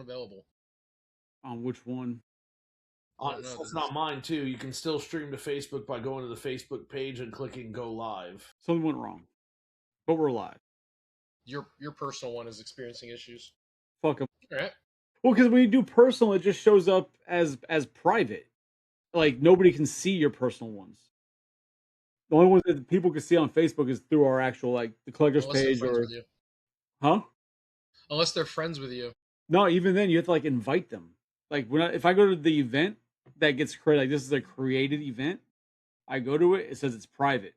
available. On which one? It's not mine too. You can still stream to Facebook by going to the Facebook page and clicking go live. Something went wrong, but we're live. Your personal one is experiencing issues. Fuck them. All right. Well, because when you do personal, it just shows up as private. Like nobody can see your personal ones. The only ones that people can see on Facebook is through our actual like the collector's Unless page they're friends or with you. huh? Unless they're friends with you. No, even then you have to like invite them. Like if I go to the event that gets created, like this is a created event, I go to it. It says it's private.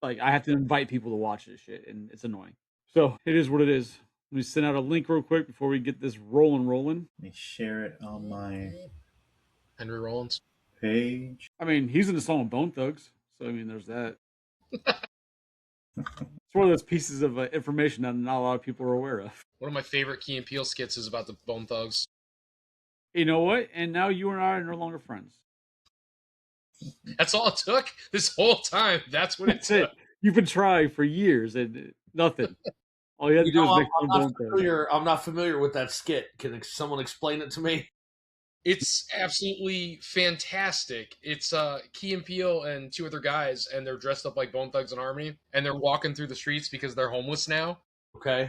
Like I have to invite people to watch this shit, and it's annoying. So it is what it is. Let me send out a link real quick before we get this rolling. Let me share it on my Henry Rollins page. I mean, he's in the song Bone Thugs, so I mean, there's that. It's one of those pieces of information that not a lot of people are aware of. One of my favorite Key and Peele skits is about the Bone Thugs. You know what? And now you and I are no longer friends. That's all it took this whole time. That's what it took. You've been trying for years and nothing. All you had to do is make fun of I'm not familiar with that skit. Can someone explain it to me? It's absolutely fantastic. It's Key and Peele and two other guys, and they're dressed up like Bone Thugs and Harmony, and they're walking through the streets because they're homeless now. Okay.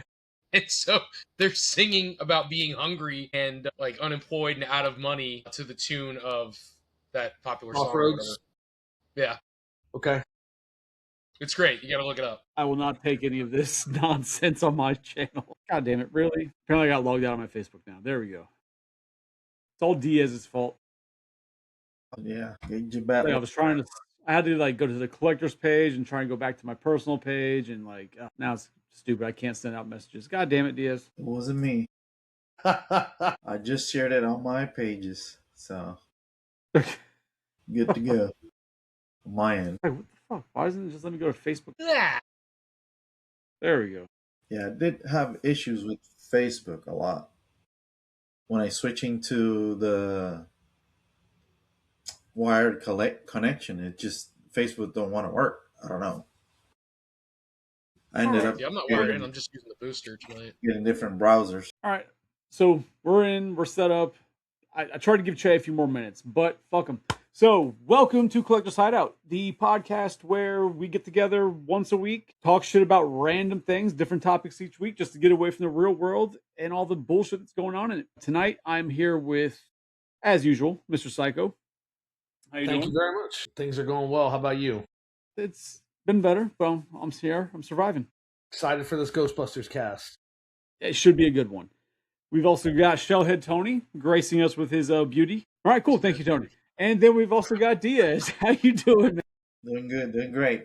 And so they're singing about being hungry and like unemployed and out of money to the tune of that popular song. Or whatever. Yeah. Okay. It's great. You got to look it up. I will not take any of this nonsense on my channel. God damn it. Really? Apparently I got logged out on my Facebook now. There we go. It's all Diaz's fault. Yeah. Get your back. Like, I had to like go to the collector's page and try and go back to my personal page and like now it's stupid. I can't send out messages. God damn it, Diaz. It wasn't me. I just shared it on my pages. So good to go. On my end. Like, what the fuck? Why doesn't it just let me go to Facebook? Yeah. There we go. Yeah, I did have issues with Facebook a lot. When I switching to the wired connection, it just Facebook don't want to work. I don't know. I ended up. Yeah, I'm not wired. I'm just using the booster tonight. Getting different browsers. All right, so we're set up. I tried to give Che a few more minutes, but fuck him. So welcome to Collector's Hideout, the podcast where we get together once a week, talk shit about random things, different topics each week, just to get away from the real world and all the bullshit that's going on in it. Tonight, I'm here with, as usual, Mr. Psycho. How you doing? Thank you very much. Things are going well. How about you? It's been better. Well, I'm here. I'm surviving. Excited for this Ghostbusters cast. It should be a good one. We've also got Shellhead Tony gracing us with his beauty. All right, cool. Thank you, Tony. And then we've also got Diaz. How you doing, man? Doing good. Doing great.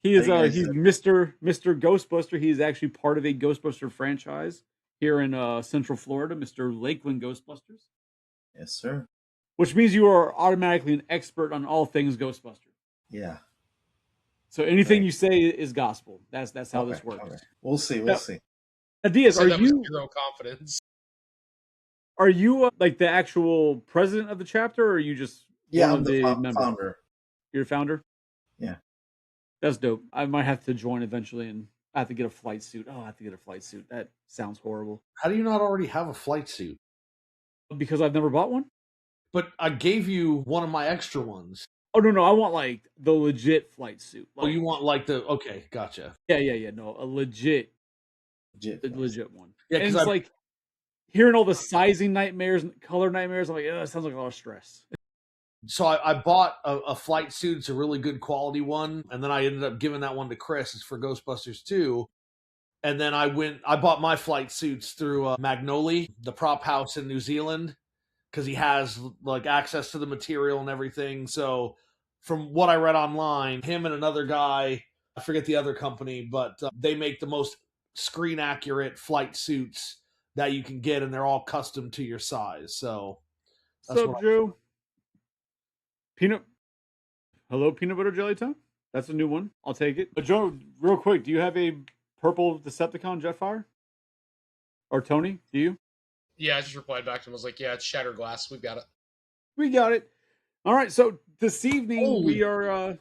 He is he's Mr. Ghostbuster. He is actually part of a Ghostbuster franchise here in Central Florida, Mr. Lakeland Ghostbusters. Yes, sir. Which means you are automatically an expert on all things Ghostbusters. Yeah. So anything you say is gospel. That's how this works. Okay. We'll see. We'll see. Diaz, are you zero confidence? Are you like the actual president of the chapter, or are you just I'm the founder? You're the founder? Yeah. That's dope. I might have to join eventually, and I have to get a flight suit. Oh, I have to get a flight suit. That sounds horrible. How do you not already have a flight suit? Because I've never bought one? But I gave you one of my extra ones. Oh, no. I want, like, the legit flight suit. Like, you want, like, the... Okay, gotcha. Yeah. No, a legit one. Yeah, and it's like, hearing all the sizing nightmares and color nightmares, I'm like, that sounds like a lot of stress. So I bought a flight suit. It's a really good quality one. And then I ended up giving that one to Chris. It's for Ghostbusters 2. And then I bought my flight suits through Magnoli, the prop house in New Zealand, because he has like access to the material and everything. So from what I read online, him and another guy, I forget the other company, but they make the most screen accurate flight suits that you can get, and they're all custom to your size. So what's up, Joe? Hello, peanut butter jelly time? That's a new one. I'll take it. But Joe, real quick, do you have a purple Decepticon Jetfire? Or Tony, do you? Yeah, I just replied back to him. I was like, yeah, it's shattered glass. We've got it. We got it. All right, so this evening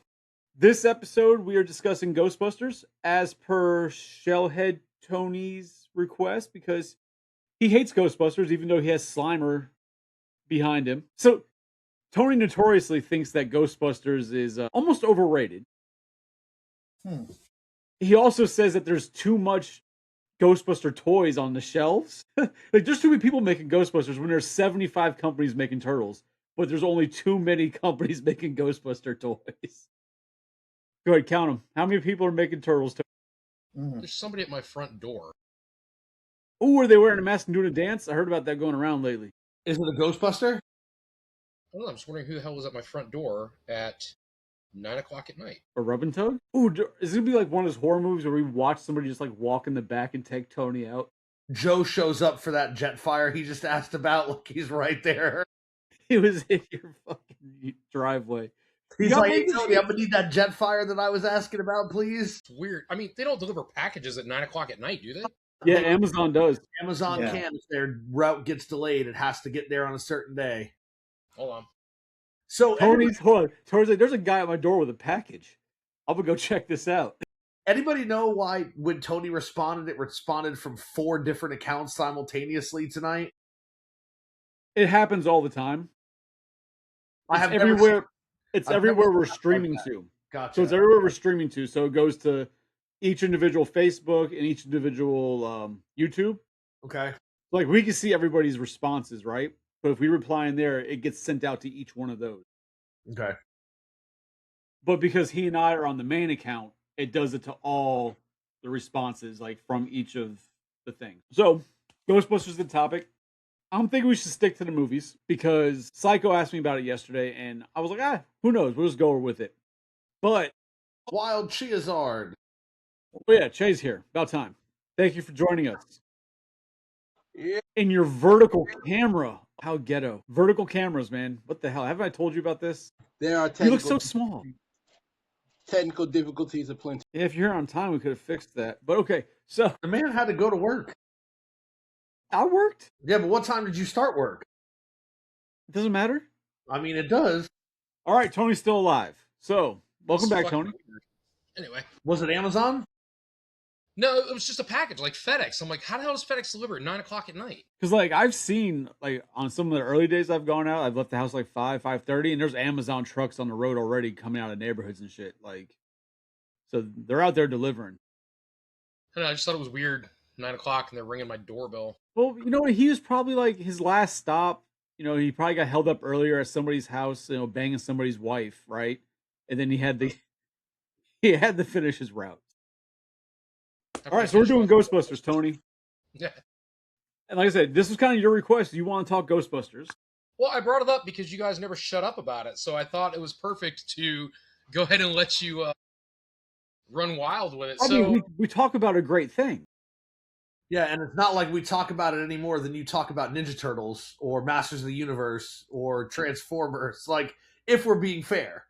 this episode, we are discussing Ghostbusters as per Shellhead Tony's request, because He hates Ghostbusters, even though he has Slimer behind him. So Tony notoriously thinks that Ghostbusters is almost overrated. He also says that there's too much Ghostbuster toys on the shelves. Like, there's too many people making Ghostbusters when there's 75 companies making Turtles, but there's only too many companies making Ghostbuster toys. Go ahead, count them. How many people are making Turtles? There's somebody at my front door. Oh, are they wearing a mask and doing a dance? I heard about that going around lately. Is it a Ghostbuster? I don't know, I'm just wondering who the hell was at my front door at 9 o'clock at night. A rub and tug? Ooh, is it gonna be like one of those horror movies where we watch somebody just like walk in the back and take Tony out? Joe shows up for that jet fire he just asked about. Look, he's right there. He was in your fucking driveway. He's like, hey, Tony, I'm gonna need that jet fire that I was asking about, please. It's weird. I mean, they don't deliver packages at 9 o'clock at night, do they? Yeah, Amazon does. Amazon can. If their route gets delayed, it has to get there on a certain day. Hold on. So Tony's like, there's a guy at my door with a package. I'm gonna go check this out. Anybody know why when Tony responded, it responded from 4 different accounts simultaneously tonight? It happens all the time. I have everywhere. It's everywhere we're streaming to. Gotcha. So it's everywhere we're streaming to. So it goes to each individual Facebook and each individual YouTube. Okay. Like, we can see everybody's responses, right? But if we reply in there, it gets sent out to each one of those. Okay. But because he and I are on the main account, it does it to all the responses, like from each of the things. So, Ghostbusters is the topic. I'm thinking we should stick to the movies because Psycho asked me about it yesterday, and I was like, who knows? We'll just go with it. But Wild Chiazard. Oh yeah, Che's here. About time. Thank you for joining us. Yeah. In your vertical camera. How ghetto. Vertical cameras, man. What the hell? Haven't I told you about this? There are You look so small. technical difficulties aplenty. Yeah, if you're here on time, we could have fixed that. But okay, so The man had to go to work. I worked. Yeah, but what time did you start work? It doesn't matter. I mean, it does. All right, Tony's still alive. So, welcome back, Tony. Weird. Anyway. Was it Amazon? No, it was just a package, like FedEx. I'm like, how the hell does FedEx deliver at 9 o'clock at night? Because, like, I've seen, like, on some of the early days I've gone out, I've left the house like 5:30, and there's Amazon trucks on the road already coming out of neighborhoods and shit. Like, so they're out there delivering. I don't know, I just thought it was weird. 9 o'clock, and they're ringing my doorbell. Well, you know what? He was probably like his last stop. You know, he probably got held up earlier at somebody's house, you know, banging somebody's wife, right? And then he had to finish his route. All right, so we're doing Ghostbusters, Tony. Yeah. And like I said, this was kind of your request. You want to talk Ghostbusters? Well, I brought it up because you guys never shut up about it, so I thought it was perfect to go ahead and let you run wild with it. I mean, we talk about a great thing. Yeah, and it's not like we talk about it any more than you talk about Ninja Turtles or Masters of the Universe or Transformers. Like, if we're being fair,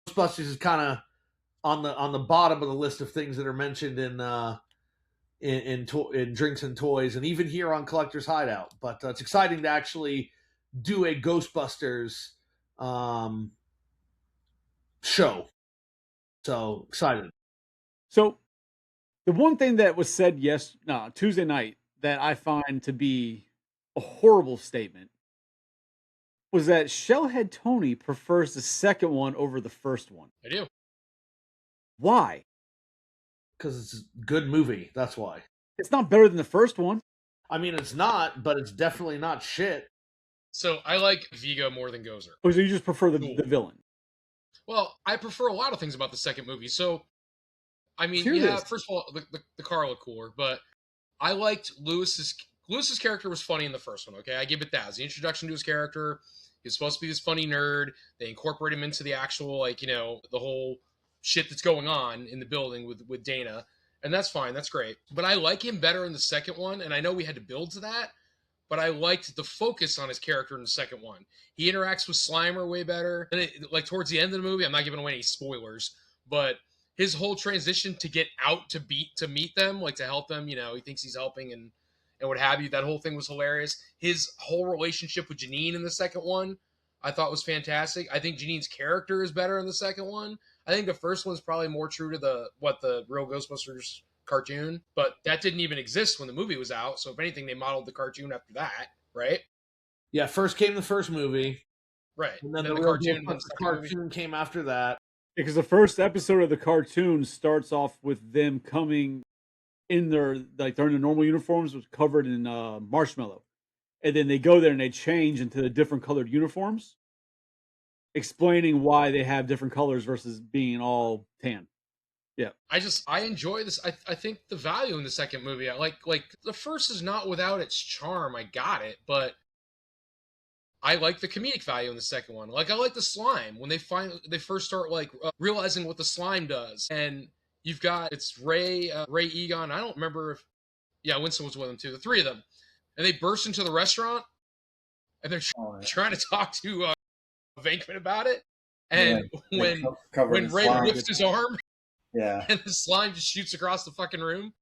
Ghostbusters is kind of on the bottom of the list of things that are mentioned in Drinks and Toys, and even here on Collector's Hideout. But it's exciting to actually do a Ghostbusters show. So excited. So the one thing that was said Tuesday night that I find to be a horrible statement was that Shellhead Tony prefers the second one over the first one. I do. Why? Because it's a good movie. That's why. It's not better than the first one. I mean, it's not, but it's definitely not shit. So I like Vigo more than Gozer. Or so you just prefer the villain? Well, I prefer a lot of things about the second movie. So, I mean, Hear yeah, this. first of all, the car looked cooler, but I liked Lewis's character was funny in the first one, okay? I give it that. It was the introduction to his character. He was supposed to be this funny nerd. They incorporate him into the actual, like, you know, the whole shit that's going on in the building with Dana. And that's fine. That's great. But I like him better in the second one, and I know we had to build to that, but I liked the focus on his character in the second one. He interacts with Slimer way better. And like towards the end of the movie, I'm not giving away any spoilers, but his whole transition to get out to meet them, like to help them, you know, he thinks he's helping and what have you. That whole thing was hilarious. His whole relationship with Janine in the second one, I thought was fantastic. I think Janine's character is better in the second one. I think the first one's probably more true to what the real Ghostbusters cartoon, but that didn't even exist when the movie was out. So if anything, they modeled the cartoon after that, right? Yeah, first came the first movie, Right. and then the the real cartoon, and then the Ghostbusters second movie. cartoon came after that. Because the first episode of the cartoon starts off with them coming in their, like, they're in their normal uniforms, was covered in marshmallow, and then they go there and they change into the different colored uniforms, explaining why they have different colors versus being all tan. Yeah, I enjoy this. I think the value in the second movie, like the first is not without its charm. I got it, but I like the comedic value in the second one. Like I like the slime when they first start like realizing what the slime does, and you've got it's Ray Egon. I don't remember if Winston was with them too. The three of them, and they burst into the restaurant, and they're trying to talk to Venkman about it. And when Ray lifts his arm, and the slime just shoots across the fucking room.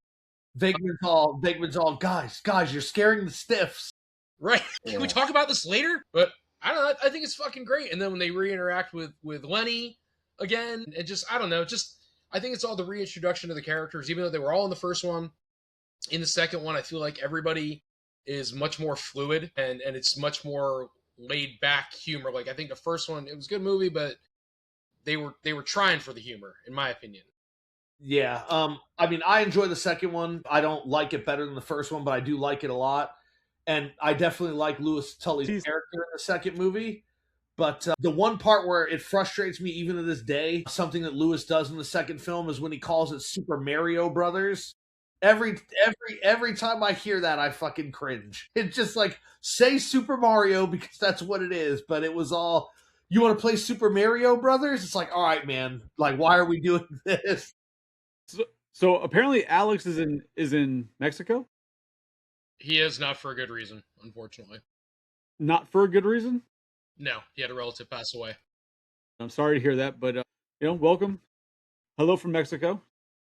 Venkman's all, guys, you're scaring the stiffs. Right. Can we talk about this later? But I don't know. I think it's fucking great. And then when they re-interact with Lenny again, and just, I don't know, just, I think it's all the reintroduction of the characters, even though they were all in the first one. In the second one, I feel like everybody is much more fluid and it's much more laid back humor. Like I think the first one, it was a good movie, but they were trying for the humor, in my opinion. Yeah. I mean, I enjoy the second one. I don't like it better than the first one, but I do like it a lot. And I definitely like Louis Tully's character in the second movie. But the one part where it frustrates me even to this day, something that Louis does in the second film is when he calls it Super Mario Brothers. Every time I hear that, I fucking cringe. It's just like, say Super Mario because that's what it is. But it was all, you want to play Super Mario Brothers? It's like, all right, man. Like, why are we doing this? So apparently Alex is in Mexico. He is not for a good reason, unfortunately. Not for a good reason? No, he had a relative pass away. I'm sorry to hear that, but welcome. Hello from Mexico.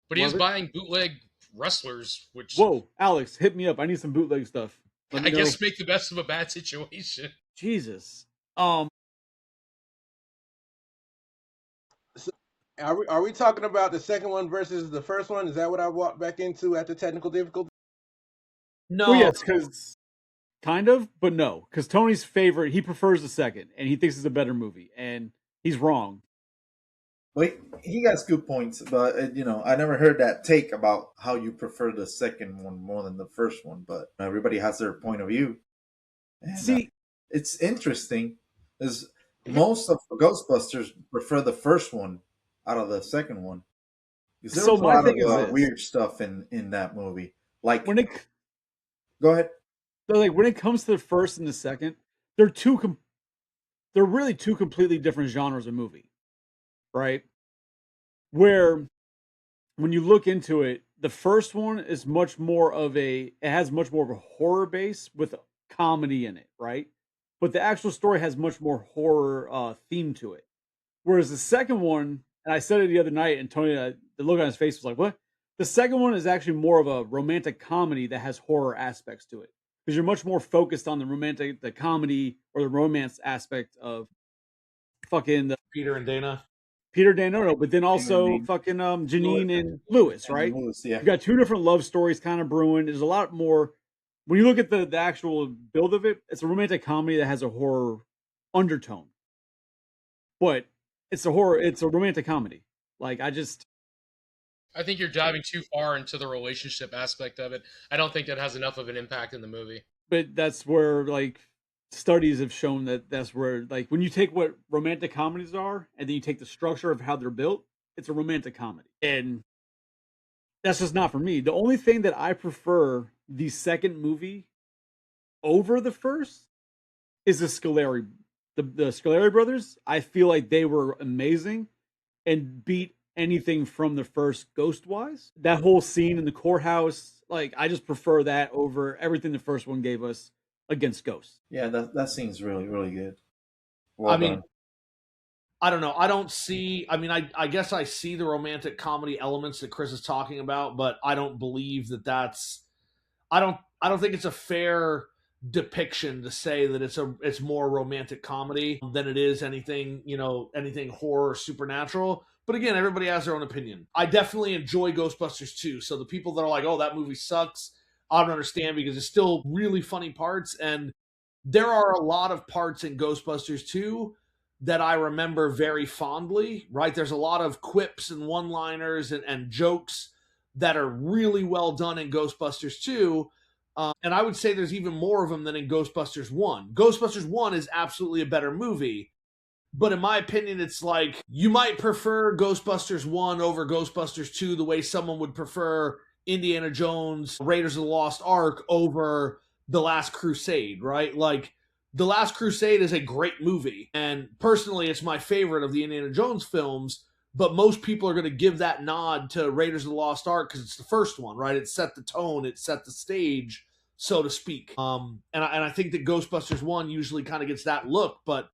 But he is buying bootleg wrestlers, which... Whoa, Alex, hit me up. I need some bootleg stuff. I guess make the best of a bad situation. Jesus. So are we talking about the second one versus the first one? Is that what I walked back into at the technical difficulty? No. Well, yes, because kind of, but no. Because Tony's favorite, he prefers the second, and he thinks it's a better movie, and he's wrong. Wait, he has good points, but I never heard that take about how you prefer the second one more than the first one. But everybody has their point of view. And, see, it's interesting, because most of Ghostbusters prefer the first one out of the second one. Because there was a lot of weird stuff in that movie. Like when it, go ahead. So like when it comes to the first and the second, they're really two completely different genres of movie, right? Where when you look into it, the first one is much more of it has much more of a horror base with comedy in it, right? But the actual story has much more horror theme to it. Whereas the second one, and I said it the other night, and Tony, the look on his face was like, "What?" The second one is actually more of a romantic comedy that has horror aspects to it, because you're much more focused on the comedy or the romance aspect of fucking Peter and Dana. No, but then also fucking Janine and Louis, right? Louis, yeah. You got two different love stories kind of brewing. There's a lot more. When you look at the actual build of it, it's a romantic comedy that has a horror undertone, but it's a romantic comedy. Like I think you're diving too far into the relationship aspect of it. I don't think that has enough of an impact in the movie. But that's where, like, studies have shown that's where, like, when you take what romantic comedies are and then you take the structure of how they're built, it's a romantic comedy. And that's just not for me. The only thing that I prefer the second movie over the first is the Scoleri. The Scoleri brothers, I feel like they were amazing and beat anything from the first Ghost-wise. That whole scene in the courthouse, like, I just prefer that over everything the first one gave us against Ghost. Yeah, that scene's really, really good. Well done. I don't know. I guess I see the romantic comedy elements that Chris is talking about, but I don't believe that's I don't think it's a fair depiction to say that it's more romantic comedy than it is anything horror or supernatural. But again, everybody has their own opinion. I definitely enjoy Ghostbusters 2. So the people that are like, oh, that movie sucks, I don't understand, because it's still really funny parts. And there are a lot of parts in Ghostbusters 2 that I remember very fondly, right? There's a lot of quips and one-liners and jokes that are really well done in Ghostbusters 2. And I would say there's even more of them than in Ghostbusters 1. Ghostbusters 1 is absolutely a better movie. But in my opinion, it's like you might prefer Ghostbusters 1 over Ghostbusters 2 the way someone would prefer Indiana Jones, Raiders of the Lost Ark over The Last Crusade, right? Like, The Last Crusade is a great movie. And personally, it's my favorite of the Indiana Jones films. But most people are going to give that nod to Raiders of the Lost Ark because it's the first one, right? It set the tone, it set the stage, so to speak. And I think that Ghostbusters 1 usually kind of gets that look, but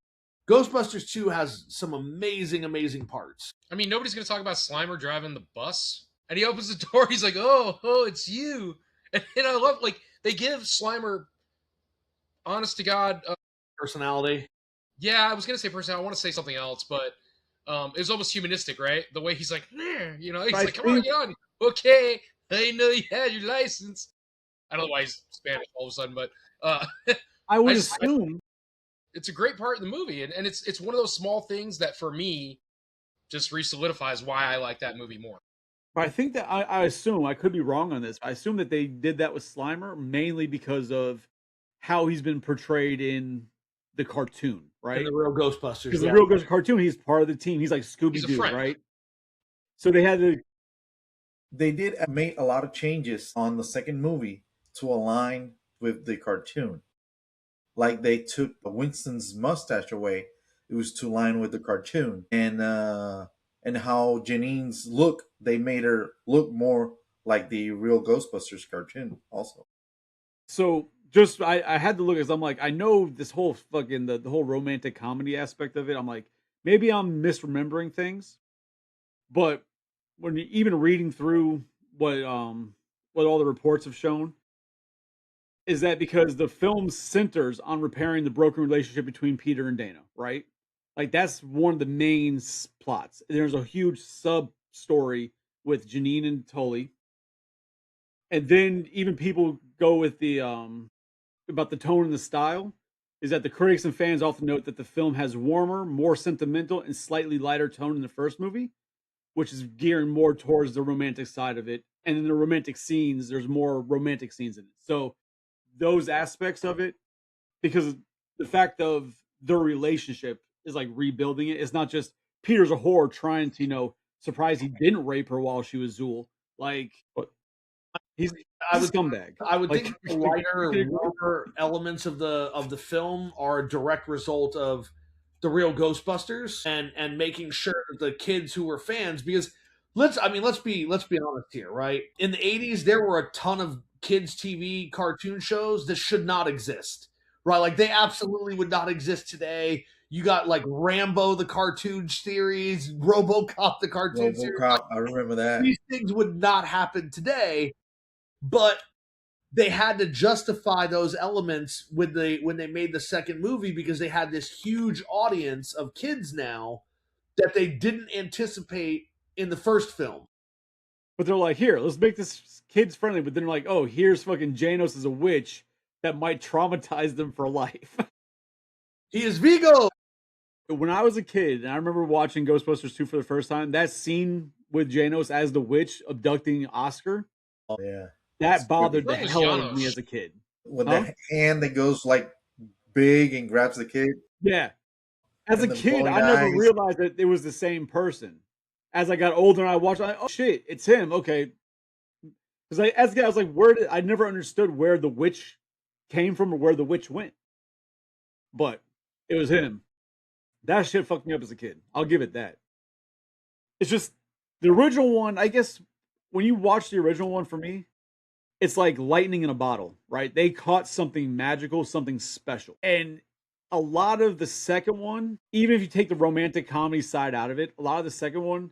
Ghostbusters 2 has some amazing, amazing parts. I mean, nobody's going to talk about Slimer driving the bus. And he opens the door, he's like, oh, it's you. And I love, like, they give Slimer, honest to God, personality. Yeah, I was going to say personality. I want to say something else, but it was almost humanistic, right? The way he's like, he's like, come on, get on. Okay, I know you had your license. I don't know why he's Spanish all of a sudden, but I would assume it's a great part of the movie, and it's one of those small things that for me just re-solidifies why I like that movie more. But I think that I assume, I could be wrong on this, I assume that they did that with Slimer mainly because of how he's been portrayed in the cartoon, right? In the real Ghostbusters. Because the real Ghostbusters cartoon, he's part of the team. He's like Scooby-Doo, right? So they had to... They did make a lot of changes on the second movie to align with the cartoon. Like they took Winston's mustache away. It was to align with the cartoon. And how Janine's look, they made her look more like the real Ghostbusters cartoon also. So just, I had to look as I'm like, I know this whole fucking, the whole romantic comedy aspect of it. I'm like, maybe I'm misremembering things. But when you, even reading through what all the reports have shown, is that because the film centers on repairing the broken relationship between Peter and Dana, right? Like that's one of the main plots. There's a huge sub story with Janine and Tully. And then even people go with the about the tone and the style, is that the critics and fans often note that the film has warmer, more sentimental, and slightly lighter tone in the first movie, which is gearing more towards the romantic side of it. And in the romantic scenes, there's more romantic scenes in it. So those aspects of it, because the fact of their relationship is like rebuilding it. It's not just Peter's a whore trying to, surprise he didn't rape her while she was Zool. Like, he's a scumbag. I would think the lighter, warmer elements of the film are a direct result of the real Ghostbusters and making sure that the kids who were fans, because let's be honest here, right? In the 80s, there were a ton of kids TV cartoon shows that should not exist, right? Like they absolutely would not exist today. You got like Rambo the cartoon series, RoboCop the cartoon series. I remember that. These things would not happen today, but they had to justify those elements when they made the second movie, because they had this huge audience of kids now that they didn't anticipate in the first film. But they're like, here, let's make this kids friendly. But then they're like, oh, here's fucking Janos as a witch that might traumatize them for life. He is Vigo. When I was a kid, and I remember watching Ghostbusters 2 for the first time, that scene with Janos as the witch abducting Oscar. Oh, yeah. That bothered the hell out of me as a kid. With the hand that goes like big and grabs the kid. Yeah. As a kid, I never realized that it was the same person. As I got older and I watched, I'm like, oh shit, it's him. Okay. Because as a kid, I was like, I never understood where the witch came from or where the witch went. But it was him. That shit fucked me up as a kid. I'll give it that. It's just the original one, I guess when you watch the original one, for me, it's like lightning in a bottle, right? They caught something magical, something special. And a lot of the second one, even if you take the romantic comedy side out of it, a lot of the second one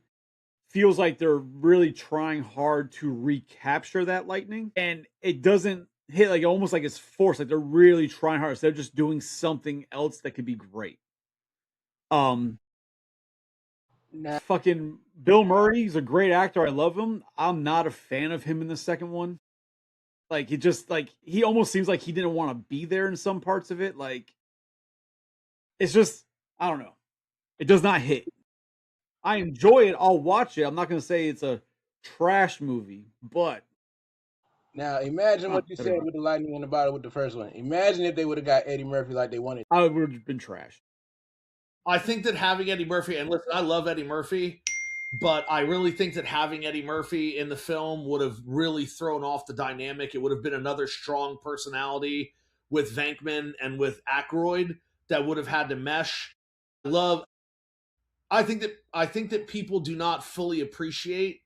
feels like they're really trying hard to recapture that lightning. And it doesn't hit, like almost like it's forced, like they're really trying hard instead of just doing something else that could be great. Fucking Bill Murray, he's a great actor. I love him. I'm not a fan of him in the second one. Like, he just, like, he almost seems like he didn't want to be there in some parts of it. Like, it's just, I don't know. It does not hit. I enjoy it. I'll watch it. I'm not going to say it's a trash movie, but. Now, imagine what you said with the lightning in the bottle with the first one. Imagine if they would have got Eddie Murphy like they wanted. I would have been trash. I think that having Eddie Murphy, and listen, I love Eddie Murphy, but I really think that having Eddie Murphy in the film would have really thrown off the dynamic. It would have been another strong personality with Venkman and with Aykroyd that would have had to mesh. I think that people do not fully appreciate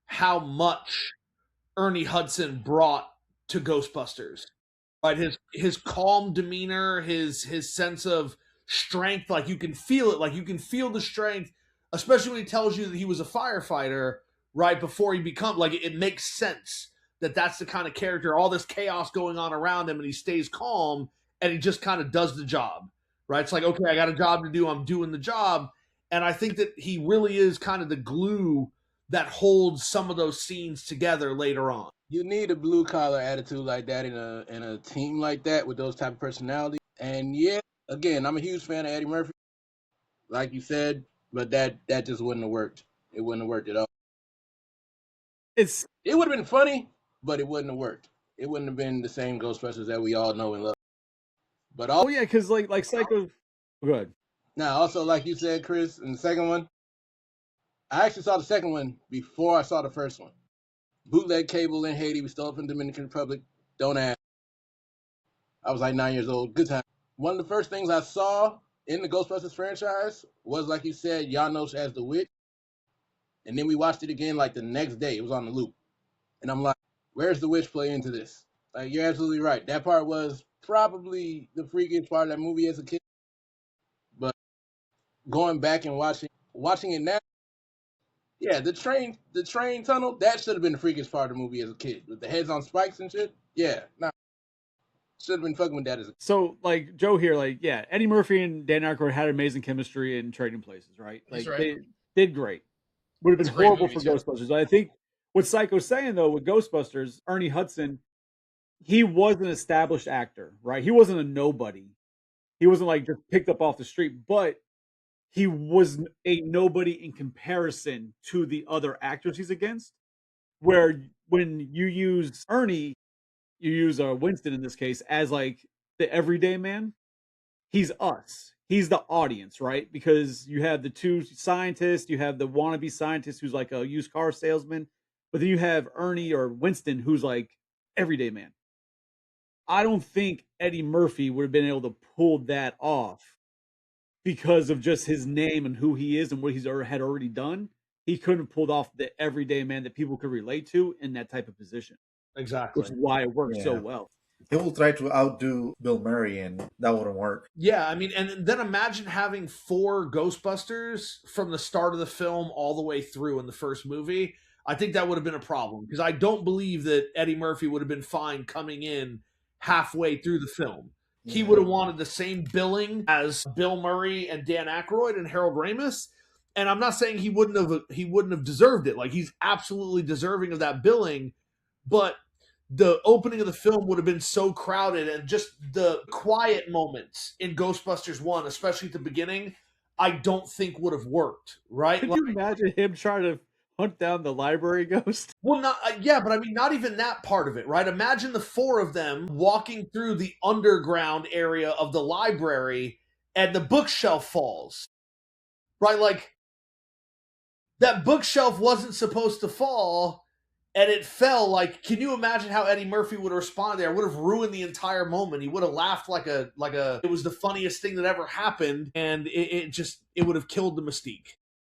how much Ernie Hudson brought to Ghostbusters. Right, his calm demeanor, his sense of strength, like you can feel it, like you can feel the strength, especially when he tells you that he was a firefighter right before he becomes, like, it makes sense that that's the kind of character, all this chaos going on around him, and he stays calm and he just kind of does the job, right? It's like, okay, I got a job to do, I'm doing the job. And I think that he really is kind of the glue that holds some of those scenes together later on. You need a blue collar attitude like that in a team like that with those type of personalities. And yeah, again, I'm a huge fan of Eddie Murphy, like you said, but that just wouldn't have worked. It wouldn't have worked at all. It would have been funny, but it wouldn't have worked. It wouldn't have been the same Ghostbusters that we all know and love. But yeah, because like Psycho. Good. Now, also, like you said, Chris, in the second one, I actually saw the second one before I saw the first one. Bootleg cable in Haiti. We stole it from the Dominican Republic. Don't ask. I was like 9 years old. Good time. One of the first things I saw in the Ghostbusters franchise was, like you said, Janos as the witch. And then we watched it again like the next day. It was on the loop. And I'm like, where's the witch play into this? Like, you're absolutely right. That part was probably the freakiest part of that movie as a kid. But going back and watching it now, yeah, the train tunnel, that should have been the freakiest part of the movie as a kid. With the heads on spikes and shit. Yeah, nah. Should have been fucking with that as a kid. So, like, Joe here, like, yeah, Eddie Murphy and Dan Aykroyd had amazing chemistry in Trading Places, right? Like, they did great. Would have been horrible for Ghostbusters. I think what Psycho's saying, though, with Ghostbusters, Ernie Hudson, he was an established actor, right? He wasn't a nobody. He wasn't, like, just picked up off the street, but he was a nobody in comparison to the other actors he's against. Where when you use Ernie, you use Winston in this case as like the everyday man. He's us. He's the audience, right? Because you have the two scientists, you have the wannabe scientist who's like a used car salesman, but then you have Ernie or Winston who's like everyday man. I don't think Eddie Murphy would have been able to pull that off because of just his name and who he is and what he's had already done. He couldn't have pulled off the everyday man that people could relate to in that type of position. Exactly. Which is why it works so well. He will try to outdo Bill Murray, and that wouldn't work. Yeah, I mean, and then imagine having 4 Ghostbusters from the start of the film all the way through in the first movie. I think that would have been a problem, because I don't believe that Eddie Murphy would have been fine coming in halfway through the film. Yeah. He would have wanted the same billing as Bill Murray and Dan Aykroyd and Harold Ramis. And I'm not saying he wouldn't have deserved it. Like, he's absolutely deserving of that billing, but the opening of the film would have been so crowded, and just the quiet moments in Ghostbusters 1, especially at the beginning, I don't think would have worked, right? Could you imagine him trying to hunt down the library ghost? Well, yeah, but I mean, not even that part of it, right? Imagine the 4 of them walking through the underground area of the library, and the bookshelf falls, right? Like, that bookshelf wasn't supposed to fall, and it fell. Like, can you imagine how Eddie Murphy would have responded there? It would have ruined the entire moment. He would have laughed like it was the funniest thing that ever happened, and it would have killed the mystique.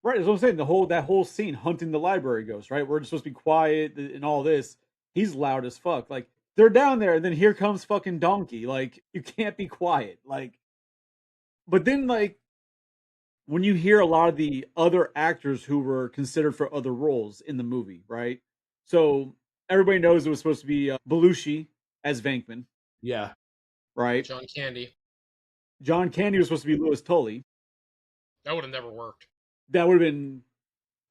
Right, that's what I'm saying. That whole scene, hunting the library ghost, right? We're supposed to be quiet and all this. He's loud as fuck. Like, they're down there, and then here comes fucking Donkey. Like, you can't be quiet. Like, but then, like, when you hear a lot of the other actors who were considered for other roles in the movie, right? So everybody knows it was supposed to be Belushi as Venkman. Yeah. Right? John Candy. John Candy was supposed to be Louis Tully. That would have never worked. that would have been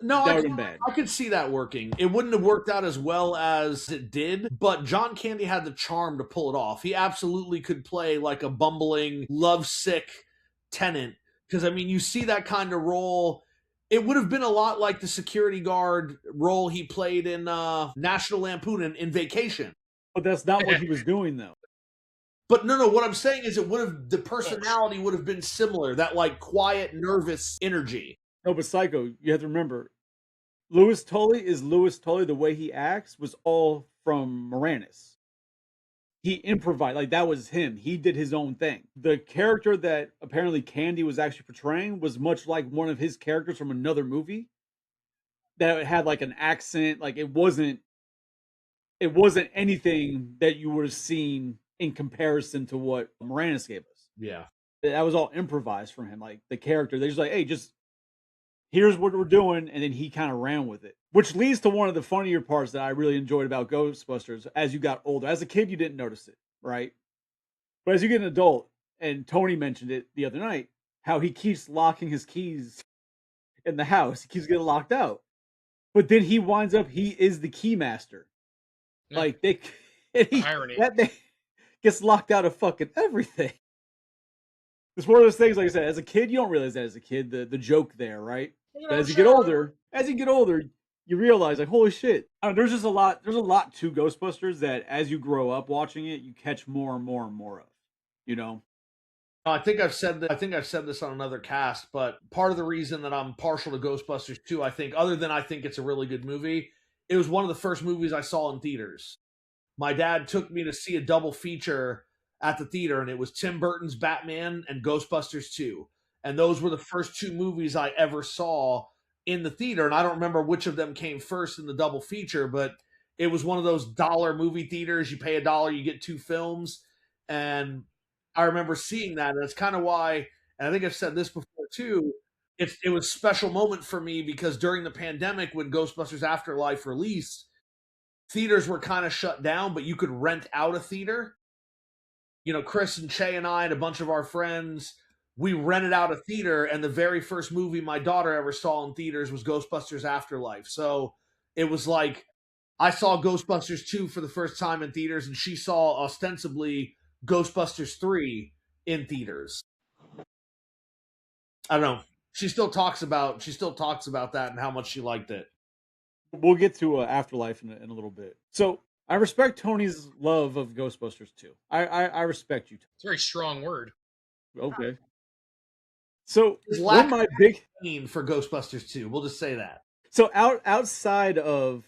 bad. I could see that working. It wouldn't have worked out as well as it did, but John Candy had the charm to pull it off. He absolutely could play like a bumbling, lovesick tenant. Because, I mean, you see that kind of role. It would have been a lot like the security guard role he played in National Lampoon in Vacation. But that's not what he was doing, though. But no, what I'm saying is the personality would have been similar, that like quiet, nervous energy. No, but Psycho, you have to remember, Louis Tully is Louis Tully. The way he acts was all from Moranis. He improvised, like that was him. He did his own thing. The character that apparently Candy was actually portraying was much like one of his characters from another movie that had like an accent. Like it wasn't anything that you would have seen in comparison to what Moranis gave us. Yeah. That was all improvised from him. Like the character, they're just like, hey, just here's what we're doing, and then he kind of ran with it. Which leads to one of the funnier parts that I really enjoyed about Ghostbusters as you got older. As a kid, you didn't notice it, right? But as you get an adult, and Tony mentioned it the other night, how he keeps locking his keys in the house. He keeps getting locked out. But then he winds up, he is the key master. Yeah. Like, irony. That gets locked out of fucking everything. It's one of those things, like I said, as a kid, you don't realize that as a kid, the joke there, right? But as you get older, you realize, like, holy shit. There's a lot to Ghostbusters that as you grow up watching it, you catch more and more and more of, you know? I think I've said this on another cast, but part of the reason that I'm partial to Ghostbusters 2, I think, other than I think it's a really good movie, it was one of the first movies I saw in theaters. My dad took me to see a double feature at the theater, and it was Tim Burton's Batman and Ghostbusters 2. And those were the first two movies I ever saw in the theater. And I don't remember which of them came first in the double feature, but it was one of those dollar movie theaters. You pay $1, you get 2 films. And I remember seeing that. And that's kind of why, and I think I've said this before too, it was a special moment for me because during the pandemic when Ghostbusters Afterlife released, theaters were kind of shut down, but you could rent out a theater. You know, Chris and Che and I and a bunch of our friends, we rented out a theater, and the very first movie my daughter ever saw in theaters was Ghostbusters Afterlife. So it was like I saw Ghostbusters 2 for the first time in theaters, and she saw ostensibly Ghostbusters 3 in theaters. I don't know. She still talks about that and how much she liked it. We'll get to Afterlife in a little bit. So I respect Tony's love of Ghostbusters 2. I respect you. It's a very strong word. Okay. So one of my big for Ghostbusters 2, we'll just say that. So outside of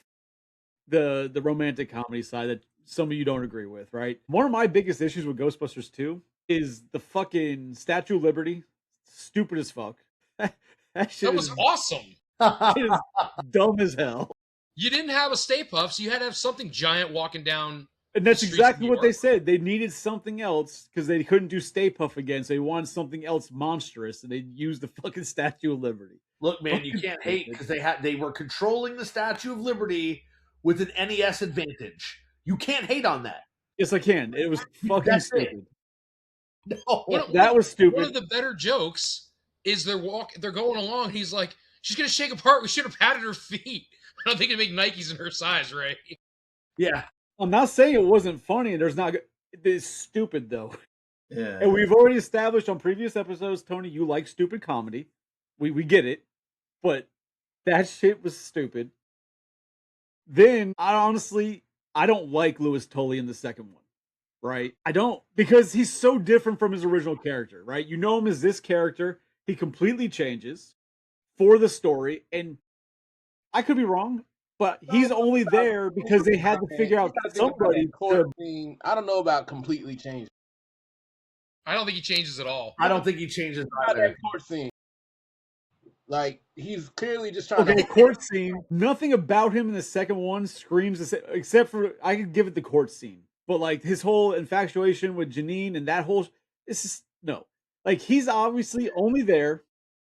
the romantic comedy side that some of you don't agree with, right? One of my biggest issues with Ghostbusters 2 is the fucking Statue of Liberty. Stupid as fuck. That was awesome. It is dumb as hell. You didn't have a Stay Puft, so you had to have something giant walking down. And that's exactly what they said. They needed something else because they couldn't do Stay Puft again, so they wanted something else monstrous, and they used the fucking Statue of Liberty. Look, man, you can't hate because they were controlling the Statue of Liberty with an NES advantage. You can't hate on that. Yes, I can. It was fucking stupid. No, that was stupid. One of the better jokes is they're going along. He's like, she's gonna shake apart. We should have patted her feet. I don't think it'd make Nikes in her size, right? Yeah. I'm not saying it wasn't funny. It's stupid though. Yeah. And we've already established on previous episodes, Tony, you like stupid comedy. We get it, but that shit was stupid. Then I don't like Louis Tully in the second one, right? I don't, because he's so different from his original character, right? You know him as this character. He completely changes for the story, and I could be wrong, but he's only there because they had to figure out somebody. I don't know about completely changing. I don't think he changes at all. I don't think he changes either. That court scene. Like, he's clearly just trying to... court scene. Nothing about him in the second one screams, except for, I could give it the court scene. But, like, his whole infatuation with Janine and that whole... It's just, no. Like, he's obviously only there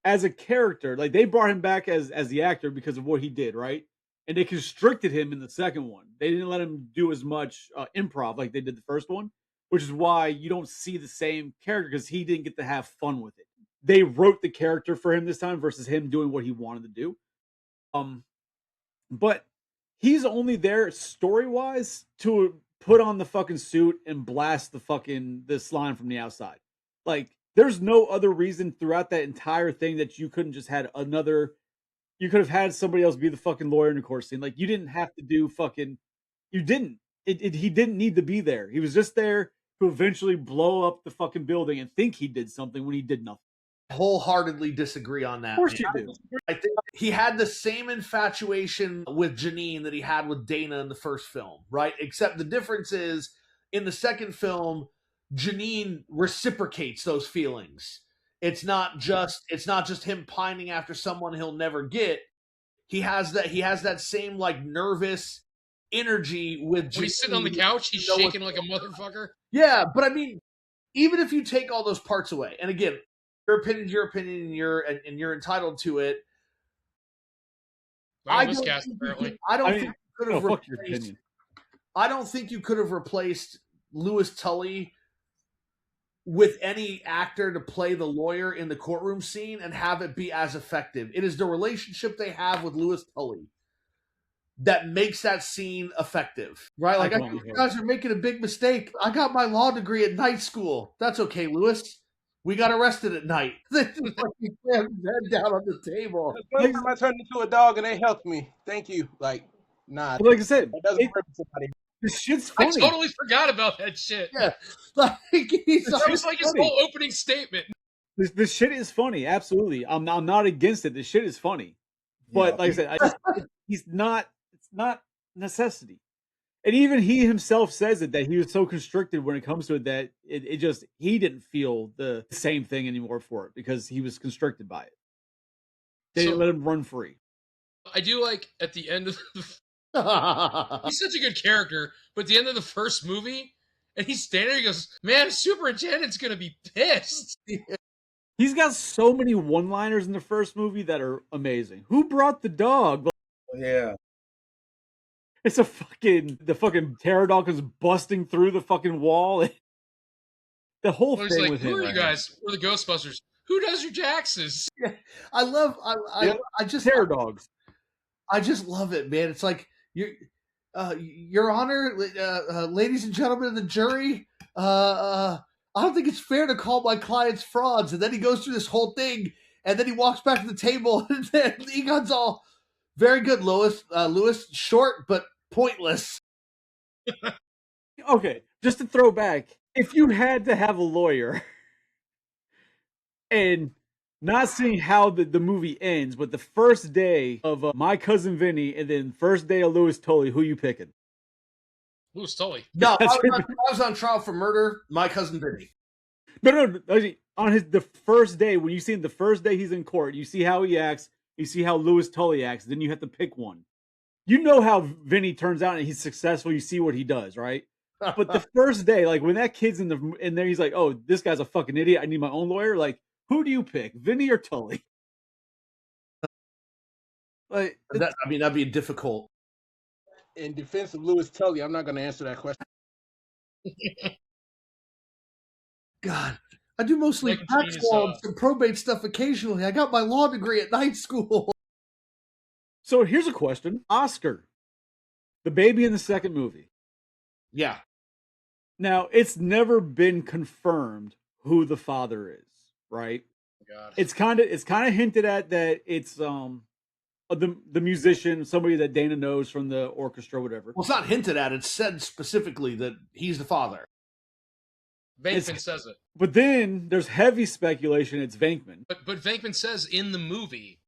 as a character. Like, they brought him back as the actor because of what he did, right? And they constricted him in the second one. They didn't let him do as much improv like they did the first one, which is why you don't see the same character because he didn't get to have fun with it. they wrote the character for him this time versus him doing what he wanted to do. But he's only there story-wise to put on the fucking suit and blast the slime from the outside. Like, there's no other reason throughout that entire thing that you couldn't just had you could have had somebody else be the fucking lawyer in the court scene. Like, you didn't have to do you didn't. He didn't need to be there. He was just there to eventually blow up the fucking building and think he did something when he did nothing. Wholeheartedly disagree on that. Of course you do. I think he had the same infatuation with Janine that he had with Dana in the first film, right? Except the difference is in the second film, Janine reciprocates those feelings. It's not just him pining after someone he'll never get. He has that same like nervous energy with Janine. When he's sitting on the couch, he's shaking like a motherfucker. Yeah, but I mean, even if you take all those parts away, and again, your opinion, and you're entitled to it. I don't think you could have replaced Louis Tully with any actor to play the lawyer in the courtroom scene and have it be as effective. It is the relationship they have with Louis Tully that makes that scene effective, right? Like, you guys are making a big mistake. I got my law degree at night school. That's okay, Louis. We got arrested at night. They just fucking slammed his head down on the table. One time I turned into a dog and they helped me. Thank you. Like, nah. Like I said, that doesn't hurt somebody. This shit's funny. I totally forgot about that shit. Yeah, like that was like his whole opening statement. This shit is funny. Absolutely, I'm not against it. This shit is funny, but like I said, he's not. It's not necessity. And even he himself says it, that he was so constricted when it comes to it that it just, he didn't feel the same thing anymore for it because he was constricted by it. They didn't let him run free. I do like at the end of he's such a good character, but at the end of the first movie, and he's standing there, he goes, man, Superintendent's going to be pissed. He's got so many one-liners in the first movie that are amazing. Who brought the dog? Yeah. It's the fucking pterodon is busting through the fucking wall. The whole thing like, with who him. Are you guys? We're the Ghostbusters. Who does your Jaxes? Yeah, I just pterodogs. I just love it, man. It's like Your Honor, ladies and gentlemen of the jury, I don't think it's fair to call my clients frauds. And then he goes through this whole thing, and then he walks back to the table, and then Egon's all, very good, Louis. Louis, short but pointless. Okay, just to throw back, if you had to have a lawyer and not seeing how the movie ends, but the first day of My Cousin Vinny and then first day of Louis Tully, who you picking? Louis Tully. No, I was on trial for murder. My Cousin Vinny. No. On the first day, when you see him, the first day he's in court, you see how he acts, you see how Louis Tully acts, then you have to pick one. You know how Vinny turns out and he's successful, you see what he does, right? But the first day, like when that kid's in there, he's like, oh, this guy's a fucking idiot, I need my own lawyer. Like, who do you pick, Vinny or Tully? Like, that'd be difficult. In defense of Louis Tully, I'm not going to answer that question. God, I do mostly tax law and some probate stuff occasionally. I got my law degree at night school. So here's a question. Oscar, the baby in the second movie. Yeah. Now, it's never been confirmed who the father is, right? Oh, God. It's kind of hinted at that it's the musician, somebody that Dana knows from the orchestra, whatever. Well, it's not hinted at. It's said specifically that he's the father. Venkman says it. But then there's heavy speculation it's Venkman. But Venkman says in the movie,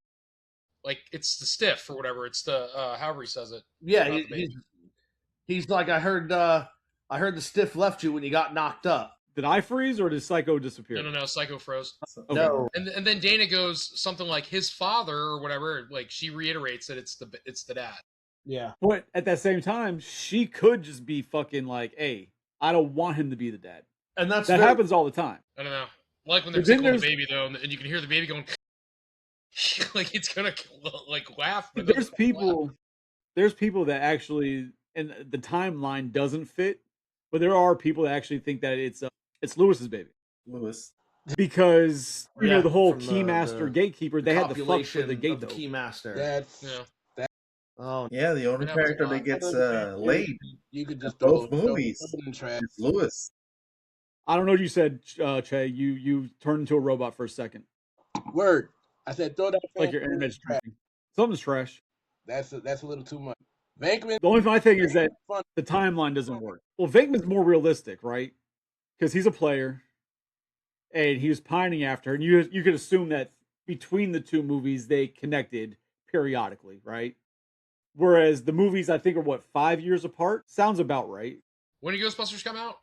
like, it's the stiff or whatever. It's the however he says it. Yeah, he's like, I heard the stiff left you when you got knocked up. Did I freeze or did Psycho disappear? No. Psycho froze. Okay. No. And then Dana goes something like his father or whatever. Like, she reiterates that it's the dad. Yeah. But at that same time, she could just be fucking like, hey, I don't want him to be the dad. And that happens all the time. I don't know. I like when they're tickling the baby though, and you can hear the baby going like it's gonna like laugh. There's people that actually, and the timeline doesn't fit, but there are people that actually think that it's Louis's baby. Louis. because you know the whole keymaster gatekeeper. They had to fuck for the gate, the keymaster. The only character that gets laid. You could just both movies. It's Louis. I don't know what you said, Che. You turned into a robot for a second. Word. I said throw that. Like your internet's trash. Something's trash. That's a little too much. Venkman. The only my thing is that the timeline doesn't work. Well, Venkman's more realistic, right? Because he's a player, and he was pining after her, and you could assume that between the two movies they connected periodically, right? Whereas the movies, I think, are 5 years apart. Sounds about right. When did Ghostbusters come out?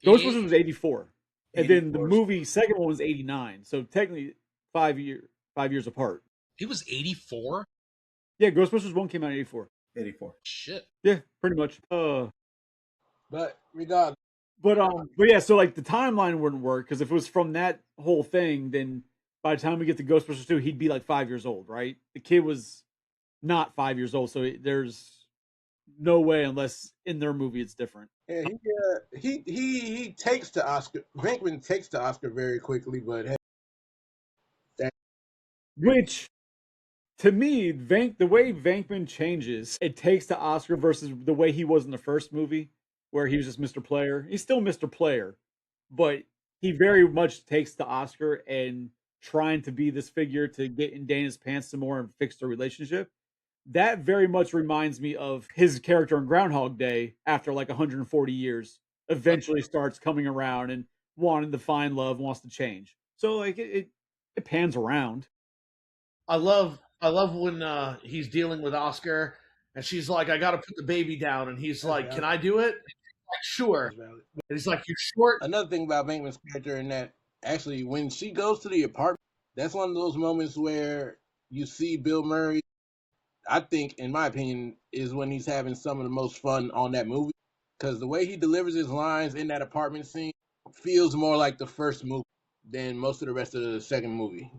Ghostbusters was 84. And then the movie second one was 89. So technically 5 years apart. It was 84? Yeah, Ghostbusters 1 came out in 84. 84. Shit. Yeah, pretty much. But regardless. But yeah, so like the timeline wouldn't work, because if it was from that whole thing, then by the time we get to Ghostbusters 2, he'd be like 5 years old, right? The kid was not 5 years old, so there's no way, unless in their movie it's different. Yeah, he takes to Oscar. Venkman takes to Oscar very quickly, but which, to me, the way Venkman changes, it takes to Oscar versus the way he was in the first movie, where he was just Mr. Player. He's still Mr. Player, but he very much takes to Oscar and trying to be this figure to get in Dana's pants some more and fix the relationship. That very much reminds me of his character in Groundhog Day after like 140 years, eventually starts coming around and wanting to find love, wants to change. So like it pans around. I love when he's dealing with Oscar and she's like, I got to put the baby down. And he's like, can I do it? Like, sure. And he's like, you're short. Another thing about Venkman's character in that, actually, when she goes to the apartment, that's one of those moments where you see Bill Murray, I think, in my opinion, is when he's having some of the most fun on that movie. Because the way he delivers his lines in that apartment scene feels more like the first movie than most of the rest of the second movie.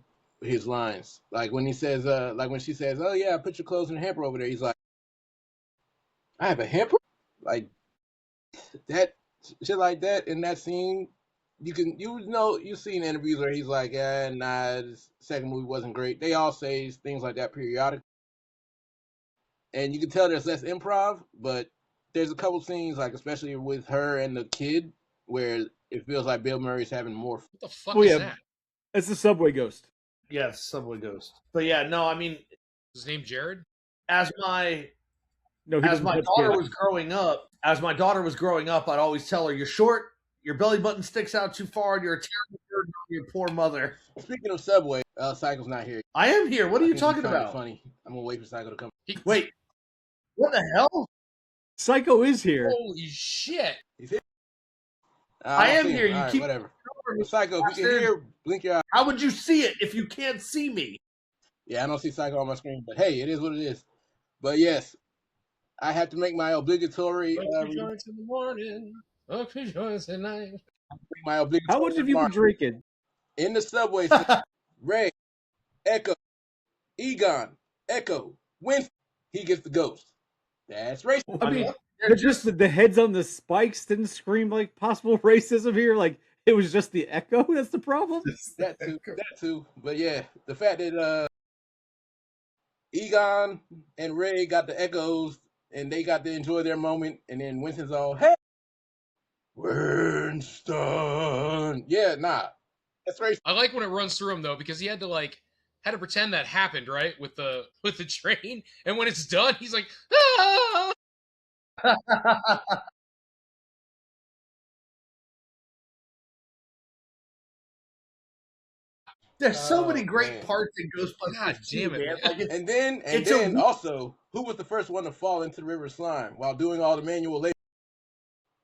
His lines. Like when he says, like when she says, oh yeah, put your clothes in the hamper over there. He's like, I have a hamper? Like that shit like that in that scene. You've seen interviews where he's like, nah, this second movie wasn't great. They all say things like that periodically. And you can tell there's less improv, but there's a couple scenes, like especially with her and the kid, where it feels like Bill Murray's having more. What the fuck is that? It's the Subway Ghost. Yes, Subway Ghost. But yeah, no, I mean, his name Jared? As my daughter was growing up, I'd always tell her, you're short, your belly button sticks out too far, and you're a terrible burden on your poor mother. Speaking of Subway, Psycho's not here. I am here. What are you talking about? Funny. I'm gonna wait for Psycho to come. Wait, what the hell? Psycho is here. Holy shit! He's here. I am here. You keep whatever. Psycho, if you can hear, blink your eye. How would you see it if you can't see me? Yeah, I don't see Psycho on my screen, but hey, it is what it is. But yes, I have to make my obligatory. Joints in the morning, joints at night. My obligatory. How much have you been drinking? In the subway, Ray, Echo, Egon, Echo, Winston, he gets the ghost. That's racist. I mean, just the heads on the spikes didn't scream like possible racism here. Like it was just the Echo. That's the problem. That too. But yeah, the fact that Egon and Ray got the Echoes and they got to enjoy their moment, and then Winston's all, hey, Winston. Yeah, nah. That's racist. I like when it runs through him though, because he had to pretend that happened, right? With the train. And when it's done, he's like, ah! There's so many great parts in Ghostbusters. God damn it, man. And then also, who was the first one to fall into the river of slime while doing all the manual labor?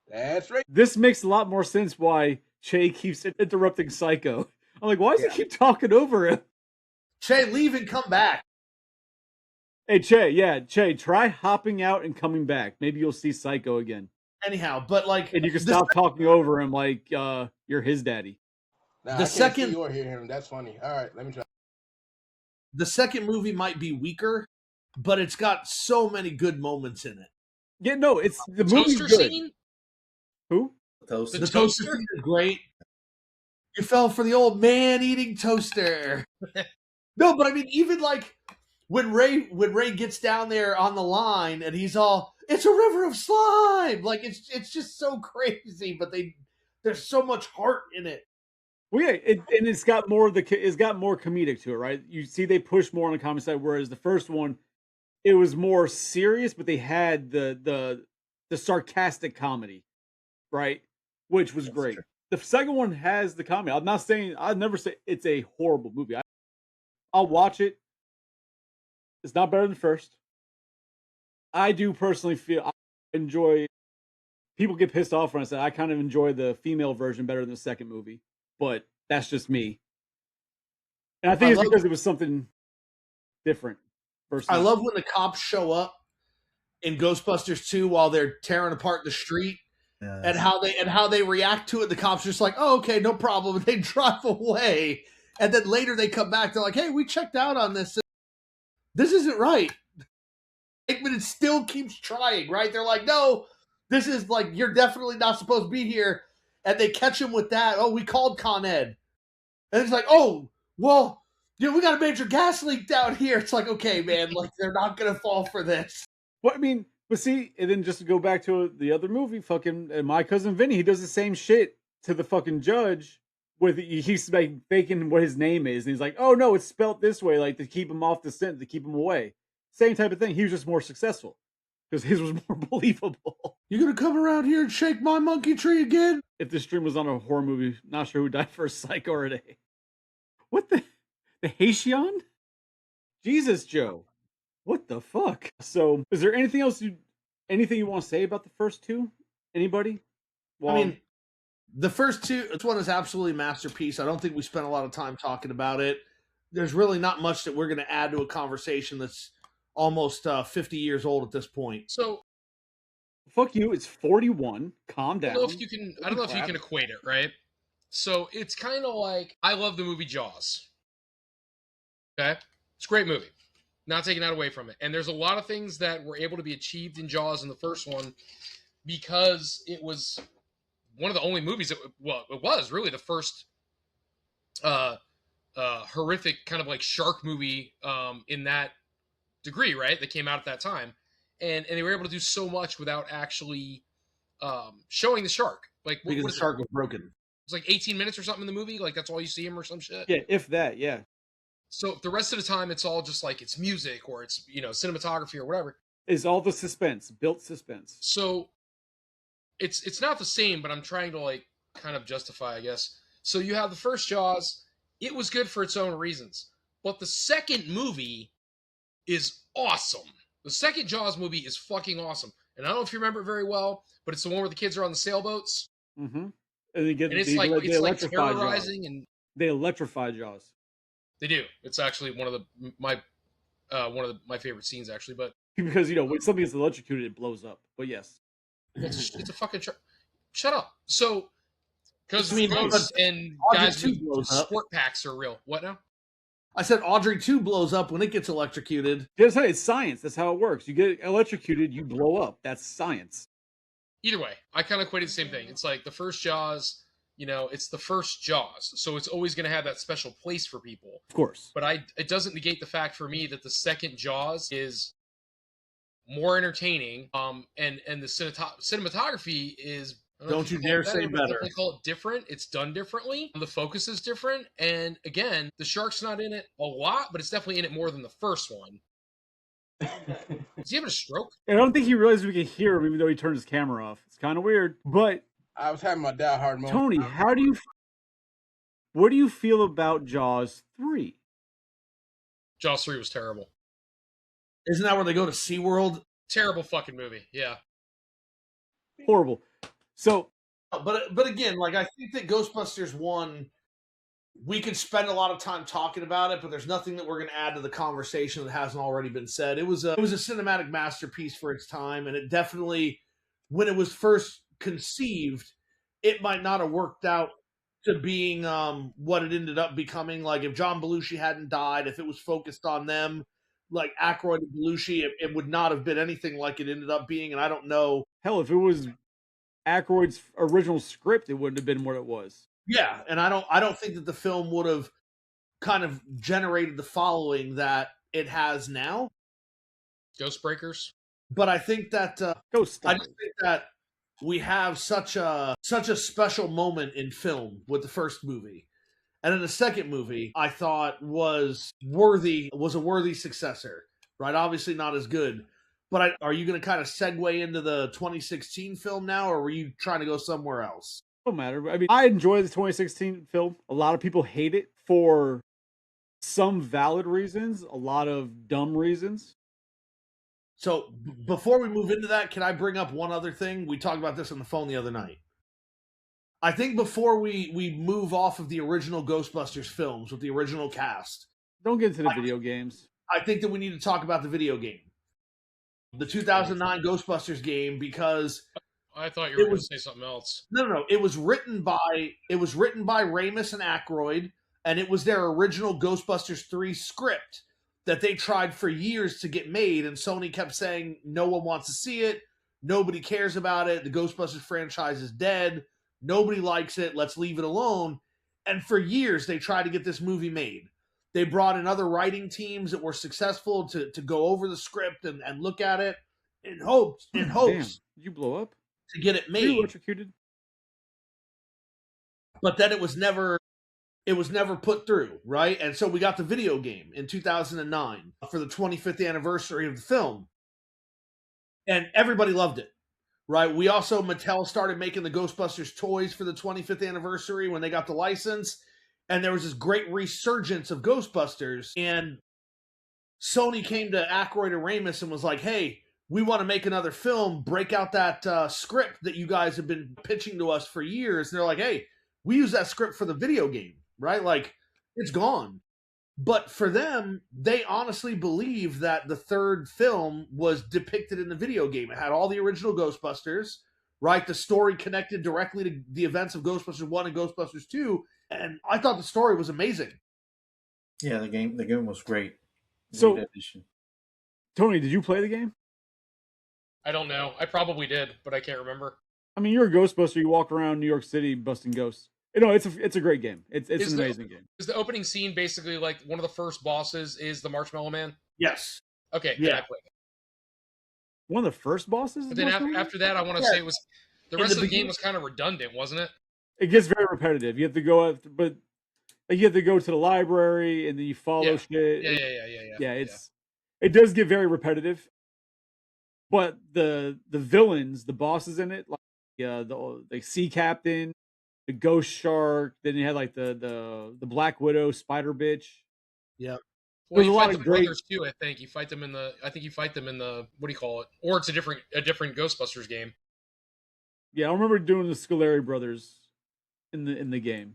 That's right. This makes a lot more sense why Che keeps interrupting Psycho. I'm like, why does he keep talking over him? Che, leave and come back. Hey, Che, try hopping out and coming back. Maybe you'll see Psycho again. Anyhow, but and you can stop talking over him like you're his daddy. Nah, the second you hear him, that's funny. All right, let me try. The second movie might be weaker, but it's got so many good moments in it. Yeah, no, it's the movie's good. Scene? Who? The toaster scene is great. You fell for the old man-eating toaster. No, but I mean, even like when Ray gets down there on the line and he's all, it's a river of slime. Like it's just so crazy, but there's so much heart in it. Well, yeah, it's got more comedic to it, right? You see, they push more on the comedy side, whereas the first one, it was more serious, but they had the sarcastic comedy, right? Which was great. True. The second one has the comedy. I'm not saying, I'd never say it's a horrible movie. I'll watch it. It's not better than the first. I do personally feel I enjoy. People get pissed off when I say I kind of enjoy the female version better than the second movie, but that's just me. And I think it's because it was something different. Personally. I love when the cops show up in Ghostbusters 2 while they're tearing apart the street, and how they react to it. The cops are just like, "Oh, okay, no problem," and they drive away. And then later they come back. They're like, "Hey, we checked out on this. This isn't right." But it still keeps trying, right? They're like, "No, this is like, you're definitely not supposed to be here." And they catch him with that. "Oh, we called Con Ed." And it's like, "Oh, well, we got a major gas leak down here." It's like, okay, man, like they're not going to fall for this. Well, I mean, but see, and then just to go back to the other movie, fucking My Cousin Vinny, he does the same shit to the fucking judge. He's like faking what his name is, and he's like, "Oh no, it's spelt this way, like to keep him off the scent, to keep him away." Same type of thing. He was just more successful because his was more believable. You gonna come around here and shake my monkey tree again? If this stream was on a horror movie, not sure who died first, Psycho or Day. What the Haitian? Jesus, Joe. What the fuck? So, is there anything else you want to say about the first two? Anybody? Well, I mean, the first two, this one is absolutely a masterpiece. I don't think we spent a lot of time talking about it. There's really not much that we're going to add to a conversation that's almost 50 years old at this point. So, fuck you. It's 41. Calm down. I don't know if you can equate it, right? So it's kind of like, I love the movie Jaws. Okay, it's a great movie. Not taking that away from it. And there's a lot of things that were able to be achieved in Jaws in the first one because it was one of the only movies it was really the first horrific kind of like shark movie in that degree, right? That came out at that time. And they were able to do so much without actually showing the shark. Like, because the shark was broken. It's like 18 minutes or something in the movie. Like, that's all you see him or some shit. Yeah, if that, yeah. So the rest of the time, it's all just like it's music or it's, cinematography or whatever. Is all the suspense, built suspense. So it's not the same, but I'm trying to like kind of justify, I guess. So you have the first Jaws. It was good for its own reasons. But the second movie is awesome. The second Jaws movie is fucking awesome. And I don't know if you remember it very well, but it's the one where the kids are on the sailboats. Mm-hmm. And it's like terrorizing Jaws. And they electrify Jaws. They do. It's actually one of my favorite scenes, actually. But because when something is electrocuted, it blows up. But yes, it's a fucking shut up. So because ghosts and guys with sport packs are real. What now? I said Audrey 2 blows up when it gets electrocuted. Just say it's science. That's how it works. You get electrocuted, you blow up. That's science. Either way, I kind of equated the same thing. It's like the first Jaws. It's the first Jaws, so it's always going to have that special place for people. Of course. But it doesn't negate the fact for me that the second Jaws is more entertaining, and the cinematography is... Don't you dare say better. They call it different. It's done differently. The focus is different. And again, the shark's not in it a lot, but it's definitely in it more than the first one. Is he having a stroke? I don't think he realized we could hear him even though he turned his camera off. It's kind of weird. But I was having my die-hard moment. Tony, what do you feel about Jaws 3? Jaws 3 was terrible. Isn't that where they go to SeaWorld? Terrible fucking movie, yeah. Horrible. So, but again, like I think that Ghostbusters 1, we could spend a lot of time talking about it, but there's nothing that we're going to add to the conversation that hasn't already been said. It was a cinematic masterpiece for its time, and it definitely, when it was first conceived, it might not have worked out to being what it ended up becoming. Like if John Belushi hadn't died, if it was focused on them, like Aykroyd and Belushi, it would not have been anything like it ended up being. And I don't know. Hell, if it was Aykroyd's original script, it wouldn't have been what it was. Yeah, and I don't think that the film would have kind of generated the following that it has now. Ghost Breakers. But I think that Ghost. I just think that we have such a special moment in film with the first movie. And then the second movie, I thought was a worthy successor, right? Obviously not as good. But are you going to kind of segue into the 2016 film now, or were you trying to go somewhere else? Don't matter. I mean, I enjoy the 2016 film. A lot of people hate it for some valid reasons, a lot of dumb reasons. So before we move into that, can I bring up one other thing? We talked about this on the phone the other night. I think before we move off of the original Ghostbusters films with the original cast. Don't get into the video games. I think that we need to talk about the video game. The 2009 Ghostbusters game, because I thought you were going to say something else. No. It was written by Ramis and Aykroyd, and it was their original Ghostbusters 3 script that they tried for years to get made, and Sony kept saying no one wants to see it, nobody cares about it, the Ghostbusters franchise is dead, nobody likes it, let's leave it alone. And for years they tried to get this movie made. They brought in other writing teams that were successful to go over the script and look at it in hopes Damn, you blow up to get it made. You electrocuted. But then it was never put through, right? And so we got the video game in 2009 for the 25th anniversary of the film. And everybody loved it, right? We also, Mattel started making the Ghostbusters toys for the 25th anniversary when they got the license. And there was this great resurgence of Ghostbusters. And Sony came to Aykroyd and Ramis and was like, hey, we want to make another film, break out that script that you guys have been pitching to us for years. And they're like, hey, we use that script for the video game, right? Like, it's gone. But for them, they honestly believe that the third film was depicted in the video game. It had all the original Ghostbusters, right? The story connected directly to the events of Ghostbusters 1 and Ghostbusters 2. And I thought the story was amazing. Yeah, the game was great. So, great addition. Tony, did you play the game? I don't know. I probably did, but I can't remember. I mean, you're a Ghostbuster. You walk around New York City busting ghosts. You know, it's a great game. It's an amazing game. Is the opening scene basically like one of the first bosses is the Marshmallow Man? Yes. Okay, yeah. I played it. One of the first bosses? But then after that, I want to say it was the rest of the game was kind of redundant, wasn't it? It gets very repetitive. You have to go up, but you have to go to the library and then you follow shit. Yeah. It does get very repetitive. But the villains, the bosses in it, like the sea captain, the ghost shark, then you had like the Black Widow, spider bitch. Yeah. Well, you fight the brothers too. I think you fight them in the. I think you fight them in the. What do you call it? Or it's a different Ghostbusters game. Yeah, I remember doing the Scoleri brothers in the game.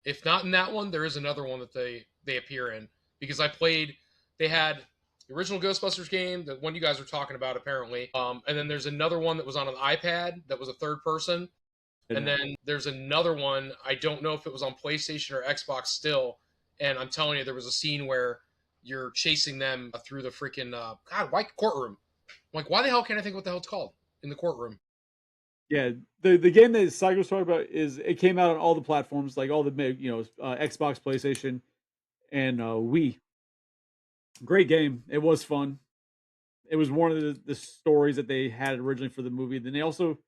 If not in that one, there is another one that they appear in, because I played. They had the original Ghostbusters game, the one you guys were talking about apparently, and then there's another one that was on an iPad that was a third person, and then there's another one. I don't know if it was on PlayStation or Xbox still. And I'm telling you, there was a scene where you're chasing them through the freaking why courtroom? I'm like, why the hell can't I think what the hell it's called in the courtroom? Yeah, the game that Cygo was talking about it came out on all the platforms, like all the Xbox, PlayStation, and Wii. Great game. It was fun. It was one of the stories that they had originally for the movie. Then they also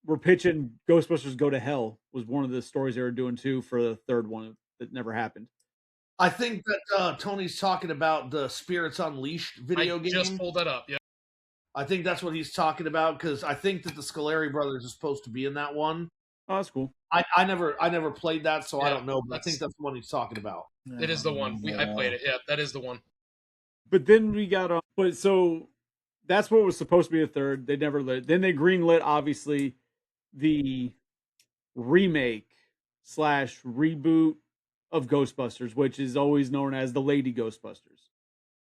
were pitching Ghostbusters Go to Hell was one of the stories they were doing too for the third one that never happened. I think that Tony's talking about the Spirits Unleashed video game. I just pulled that up, yeah. I think that's what he's talking about, because I think that the Scoleri brothers are supposed to be in that one. Oh, that's cool. I never played that, so I don't know, but I think that's the one he's talking about. It is the one. I played it. Yeah, that is the one. But then we got so that's what was supposed to be a third. They never lit. Then they greenlit, obviously, the remake / reboot of Ghostbusters, which is always known as the Lady Ghostbusters,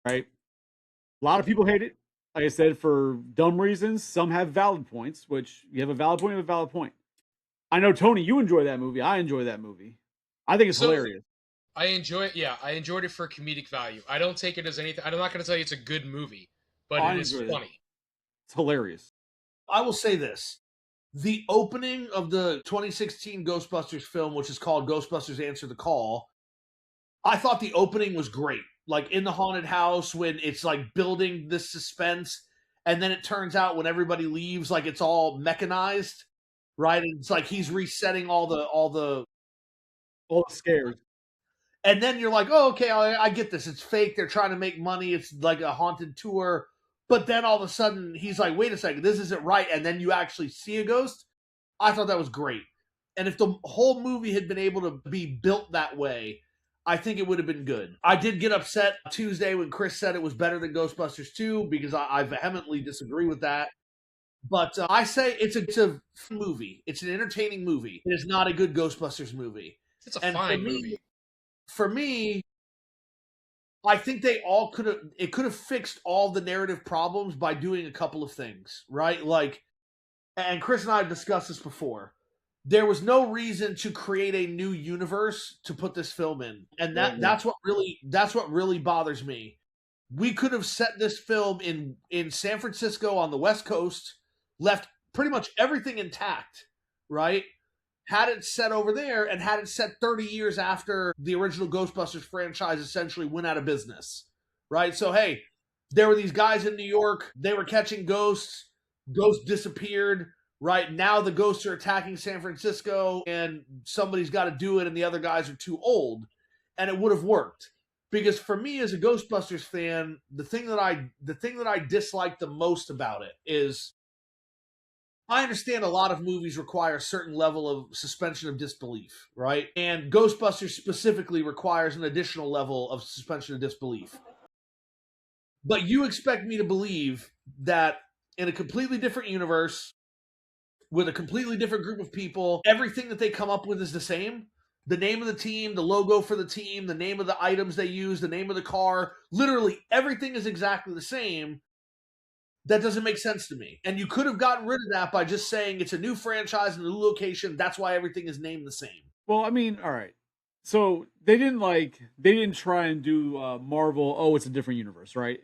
right? A lot of people hate it. Like I said, for dumb reasons. Some have valid points, which you have a valid point, you have a valid point. I know, Tony, you enjoy that movie. I enjoy that movie. I think it's hilarious. I enjoy it. Yeah, I enjoyed it for comedic value. I don't take it as anything. I'm not going to tell you it's a good movie, but it is funny. It's hilarious. I will say this. The opening of the 2016 Ghostbusters film, which is called Ghostbusters Answer the Call, I thought the opening was great. Like in the haunted house when it's like building this suspense, and then it turns out when everybody leaves, like it's all mechanized, right? And it's like he's resetting all the scares. And then you're like, oh, okay, I get this. It's fake. They're trying to make money. It's like a haunted tour. But then all of a sudden, he's like, wait a second, this isn't right. And then you actually see a ghost. I thought that was great. And if the whole movie had been able to be built that way, I think it would have been good. I did get upset Tuesday when Chris said it was better than Ghostbusters 2 because I vehemently disagree with that. But I say it's a movie. It's an entertaining movie. It is not a good Ghostbusters movie. It's a fine movie. For me, I think it could have fixed all the narrative problems by doing a couple of things, right? Like, and Chris and I have discussed this before. There was no reason to create a new universe to put this film in. And that's what really bothers me. We could have set this film in San Francisco on the West Coast, left pretty much everything intact, right? Had it set over there and had it set 30 years after the original Ghostbusters franchise essentially went out of business, right? So, hey, there were these guys in New York. They were catching ghosts. Ghosts disappeared, right? Now the ghosts are attacking San Francisco and somebody's got to do it and the other guys are too old. And it would have worked. Because for me as a Ghostbusters fan, the thing that I dislike the most about it is I understand a lot of movies require a certain level of suspension of disbelief, right? And Ghostbusters specifically requires an additional level of suspension of disbelief. But you expect me to believe that in a completely different universe, with a completely different group of people, everything that they come up with is the same? The name of the team, the logo for the team, the name of the items they use, the name of the car, literally everything is exactly the same. That doesn't make sense to me. And you could have gotten rid of that by just saying it's a new franchise and a new location. That's why everything is named the same. Well, I mean, all right. So they didn't try and do Marvel, oh, it's a different universe, right?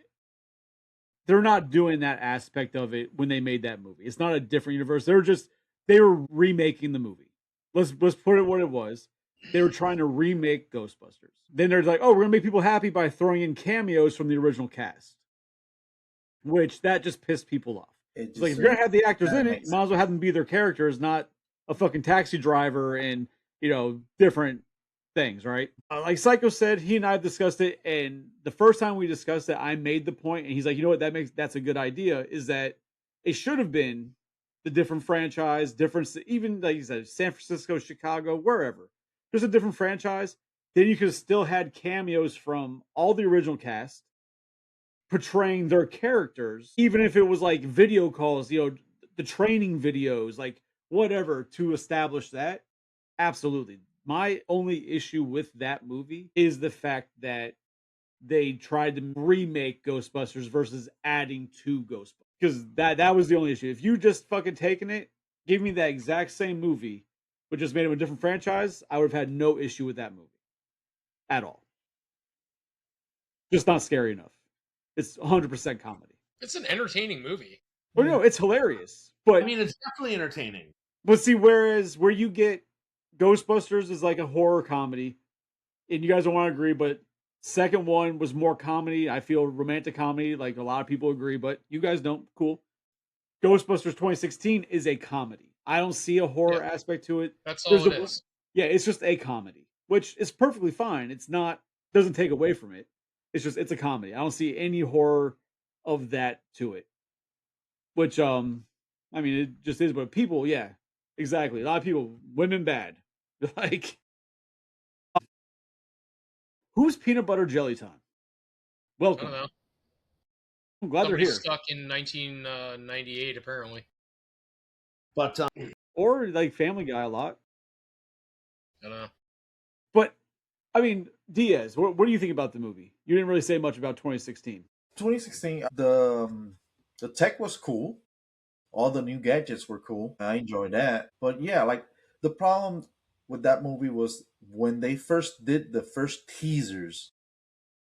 They're not doing that aspect of it when they made that movie. It's not a different universe. They were remaking the movie. Let's put it what it was. They were trying to remake Ghostbusters. Then they're like, oh, we're gonna make people happy by throwing in cameos from the original cast. Which that just pissed people off. It's like if you're gonna have the actors in it, you might as well have them be their characters, not a fucking taxi driver and different things, right? Like Psycho said, he and I discussed it, and the first time we discussed it, I made the point, and he's like, you know what, that's a good idea, is that it should have been the different franchise, even like you said, San Francisco, Chicago, wherever. There's a different franchise. Then you could have still had cameos from all the original cast portraying their characters, even if it was like video calls, the training videos, like whatever, to establish that. Absolutely. My only issue with that movie is the fact that they tried to remake Ghostbusters versus adding to Ghostbusters. Because that was the only issue. If you just fucking taken it, give me that exact same movie, but just made it a different franchise, I would have had no issue with that movie. At all. Just not scary enough. It's 100% comedy. It's an entertaining movie. Well, no, it's hilarious. But I mean, it's definitely entertaining. But see, whereas where you get Ghostbusters is like a horror comedy, and you guys don't want to agree, but second one was more comedy. I feel romantic comedy, like a lot of people agree, but you guys don't. Cool. Ghostbusters 2016 is a comedy. I don't see a horror aspect to it. That's all it is. Yeah, it's just a comedy, which is perfectly fine. It's not, doesn't take away from it. It's a comedy. I don't see any horror of that to it. Which, I mean, it just is, but people, yeah, exactly. A lot of people, women bad. Like, who's Peanut Butter Jelly Time? Welcome. I don't know. I'm glad they're here. Stuck in 1998, apparently. But, or like Family Guy a lot. I don't know. But, I mean, Diaz, what do you think about the movie? You didn't really say much about 2016. 2016, the tech was cool. All the new gadgets were cool. I enjoyed that. But yeah, like the problem with that movie was when they first did the first teasers,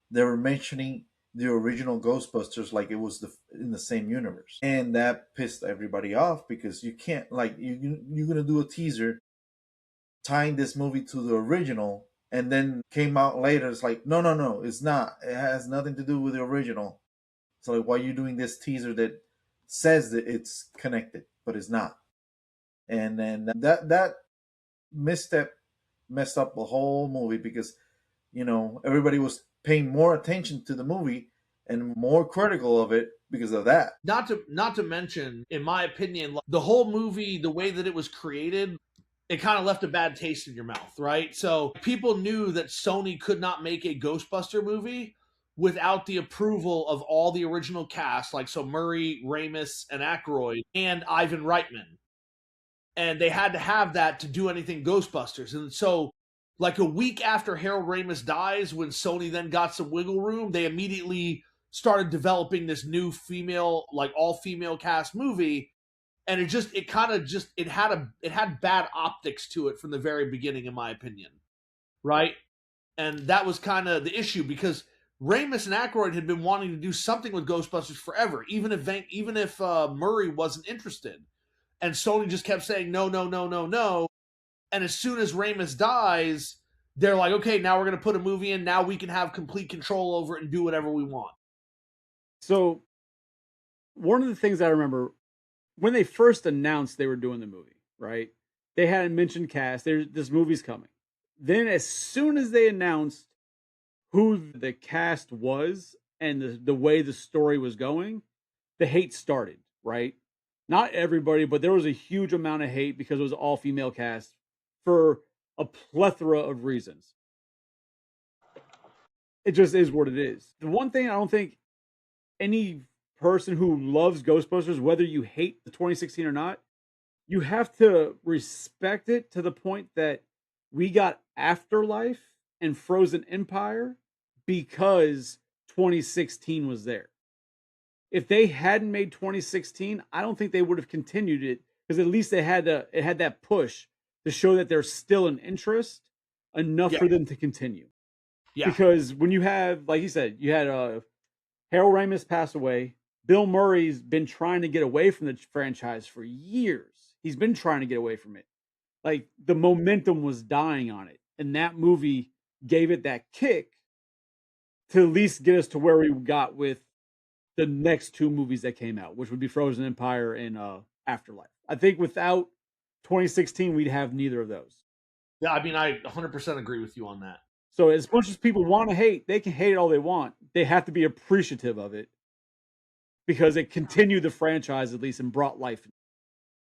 they were mentioning the original Ghostbusters like it was in the same universe, and that pissed everybody off because you can't like you're gonna do a teaser tying this movie to the original, and then came out later. It's like no, it's not. It has nothing to do with the original. So like, why are you doing this teaser that says that it's connected, but it's not? And then that misstep messed up the whole movie because everybody was paying more attention to the movie and more critical of it because of that. Not to mention, in my opinion, the whole movie, the way that it was created, it kind of left a bad taste in your mouth, right? So people knew that Sony could not make a Ghostbuster movie without the approval of all the original cast, like so Murray, Ramis, and Aykroyd, and Ivan Reitman. And they had to have that to do anything Ghostbusters. And so, like a week after Harold Ramis dies, when Sony then got some wiggle room, they immediately started developing this new female, like all-female cast movie. And it had bad optics to it from the very beginning, in my opinion. Right? And that was kind of the issue because Ramis and Aykroyd had been wanting to do something with Ghostbusters forever, even if Murray wasn't interested. And Sony just kept saying, no. And as soon as Ramis dies, they're like, okay, now we're going to put a movie in. Now we can have complete control over it and do whatever we want. So one of the things I remember when they first announced they were doing the movie, right? They hadn't mentioned cast. This movie's coming. Then as soon as they announced who the cast was and the way the story was going, the hate started, right? Not everybody, but there was a huge amount of hate because it was an all-female cast for a plethora of reasons. It just is what it is. The one thing I don't think any person who loves Ghostbusters, whether you hate the 2016 or not, you have to respect it to the point that we got Afterlife and Frozen Empire because 2016 was there. If they hadn't made 2016, I don't think they would have continued it because at least it had that push to show that there's still an interest enough for them to continue. Yeah. Because when you have, like you said, you had Harold Ramis pass away. Bill Murray's been trying to get away from the franchise for years. He's been trying to get away from it. Like the momentum was dying on it. And that movie gave it that kick to at least get us to where we got with the next two movies that came out, which would be Frozen Empire and Afterlife. I think without 2016, we'd have neither of those. Yeah, I mean, I 100% agree with you on that. So as much as people want to hate, they can hate it all they want. They have to be appreciative of it because it continued the franchise at least and brought life.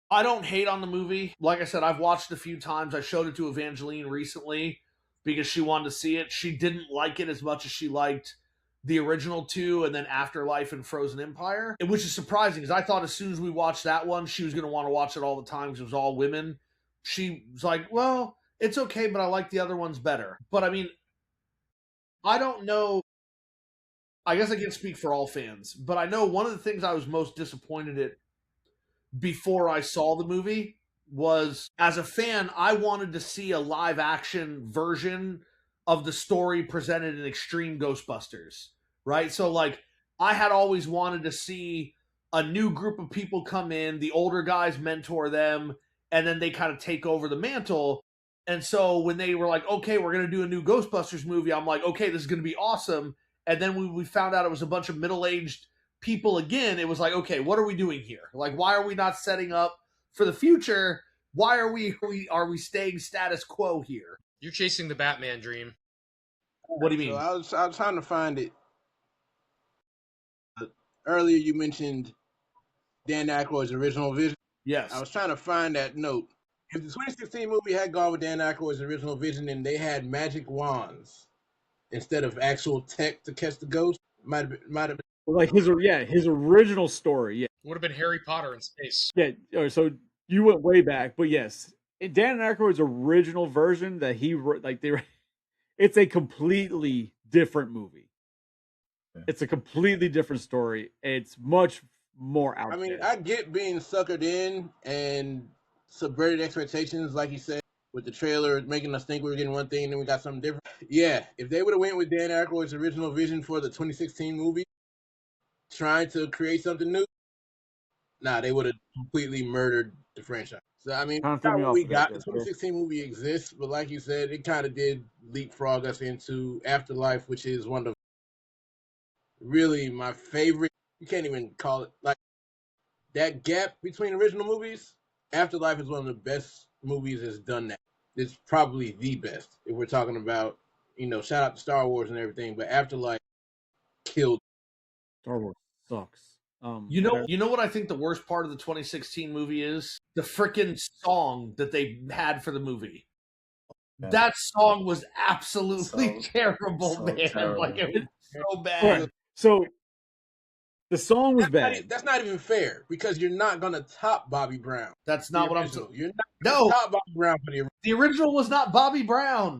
I don't hate on the movie. Like I said, I've watched it a few times. I showed it to Evangeline recently because she wanted to see it. She didn't like it as much as she liked the original two and then Afterlife and Frozen Empire, which is surprising because I thought as soon as we watched that one, she was going to want to watch it all the time because it was all women. She was like, well, it's okay, but I like the other ones better. But I mean, I don't know. I guess I can't speak for all fans, but I know one of the things I was most disappointed at before I saw the movie was, as a fan, I wanted to see a live action version of the story presented in Extreme Ghostbusters, right? So like I had always wanted to see a new group of people come in, the older guys mentor them, and then they kind of take over the mantle. And so when they were like, okay, we're going to do a new Ghostbusters movie, I'm like, okay, this is going to be awesome. And then when we found out it was a bunch of middle-aged people again, it was like, okay, what are we doing here? Like, why are we not setting up for the future? Why are we staying status quo here? You're chasing the Batman dream. What do you mean? So I was trying to find it. Earlier you mentioned Dan Aykroyd's original vision. Yes. I was trying to find that note. If the 2016 movie had gone with Dan Aykroyd's original vision and they had magic wands instead of actual tech to catch the ghost, might have been like his original story. Yeah, would have been Harry Potter in space. Yeah. So you went way back, but yes, Dan Aykroyd's original version that he it's a completely different movie. Yeah. It's a completely different story. It's much more out there. I mean, I get being suckered in and subverted expectations, like you said. with the trailer making us think we were getting one thing and then we got something different. Yeah, if they would have went with Dan Aykroyd's original vision for the 2016 movie, trying to create something new, they would have completely murdered the franchise. So I mean, we got. The 2016 movie exists, but like you said, it kind of did leapfrog us into Afterlife, which is one of really my favorite. You can't even call it like that gap between original movies. Afterlife is one of the best movies that's done that. It's probably the best if we're talking about, shout out to Star Wars and everything, but Afterlife killed. Star Wars sucks. You know what I think the worst part of the 2016 movie is? The freaking song that they had for the movie. Yeah. That song was absolutely terrible, man. Terrible. Like, it was so bad. Right. So the song was bad. That's not even fair because you're not gonna top Bobby Brown. That's not what I'm saying. You're not gonna top Bobby Brown for the original. The original was not Bobby Brown.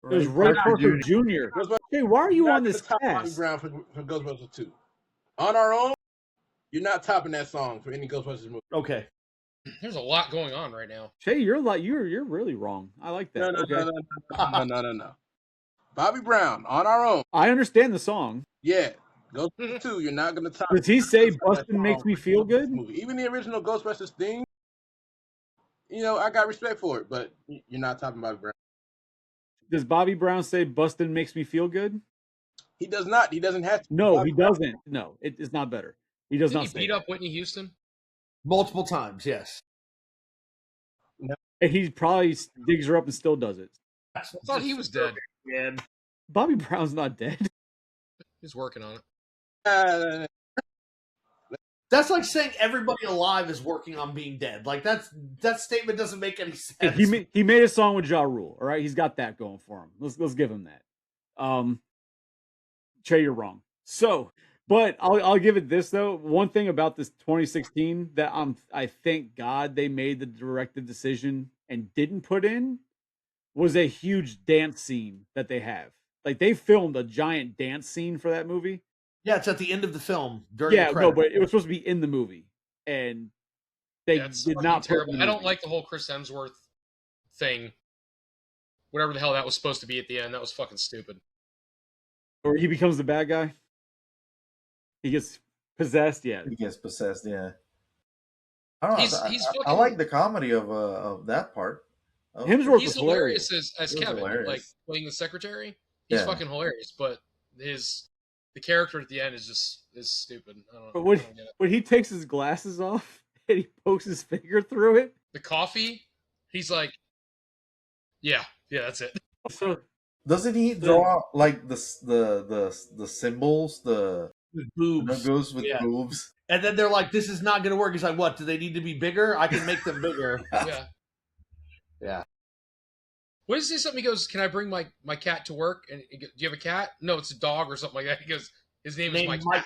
It was Ray Parker Jr. Hey, why are you on this cast? Bobby Brown for Ghostbusters 2. On our own, you're not topping that song for any Ghostbusters movie. Okay. There's a lot going on right now. Shay, you're really wrong. I like that. No. Bobby Brown, on our own. I understand the song. Yeah. Ghostbusters 2, you're not going to top. Does he say Bustin' makes me feel good? Even the original Ghostbusters theme, I got respect for it, but you're not topping Bobby Brown. Does Bobby Brown say Bustin' makes me feel good? He does not. He doesn't have to. No, he doesn't. No, it is not better. He does not say beat up Whitney Houston? Multiple times, yes. No. And he probably digs her up and still does it. I thought he was dead. Man. Bobby Brown's not dead. He's working on it. That's like saying everybody alive is working on being dead. Like that statement doesn't make any sense. Hey, he made a song with Ja Rule. All right, he's got that going for him. Let's give him that. Che, you're wrong. So, but I'll give it this though. One thing about this 2016 that I thank God they made the directive decision and didn't put in was a huge dance scene that they have. Like they filmed a giant dance scene for that movie. Yeah, it's at the end of the film. During the no, but it was supposed to be in the movie, and they did not. Terrible. I don't like the whole Chris Hemsworth thing. Whatever the hell that was supposed to be at the end, that was fucking stupid. Or he becomes the bad guy. He gets possessed. Yeah, he gets possessed. Yeah. I don't know. I like the comedy of that part. Hemsworth he's was hilarious as Kevin, hilarious. Like playing the secretary. He's fucking hilarious, but the character at the end is stupid. I don't know. But when he takes his glasses off and he pokes his finger through it, the coffee, he's like, yeah, that's it. So doesn't he draw like the symbols, the boobs, goes with boobs, and then they're like, "This is not going to work." He's like, "What? Do they need to be bigger? I can make them bigger." Yeah. What does he say? Something he goes, "Can I bring my cat to work?" And he goes, do you have a cat? No, it's a dog or something like that. He goes, his name is Mike Cat.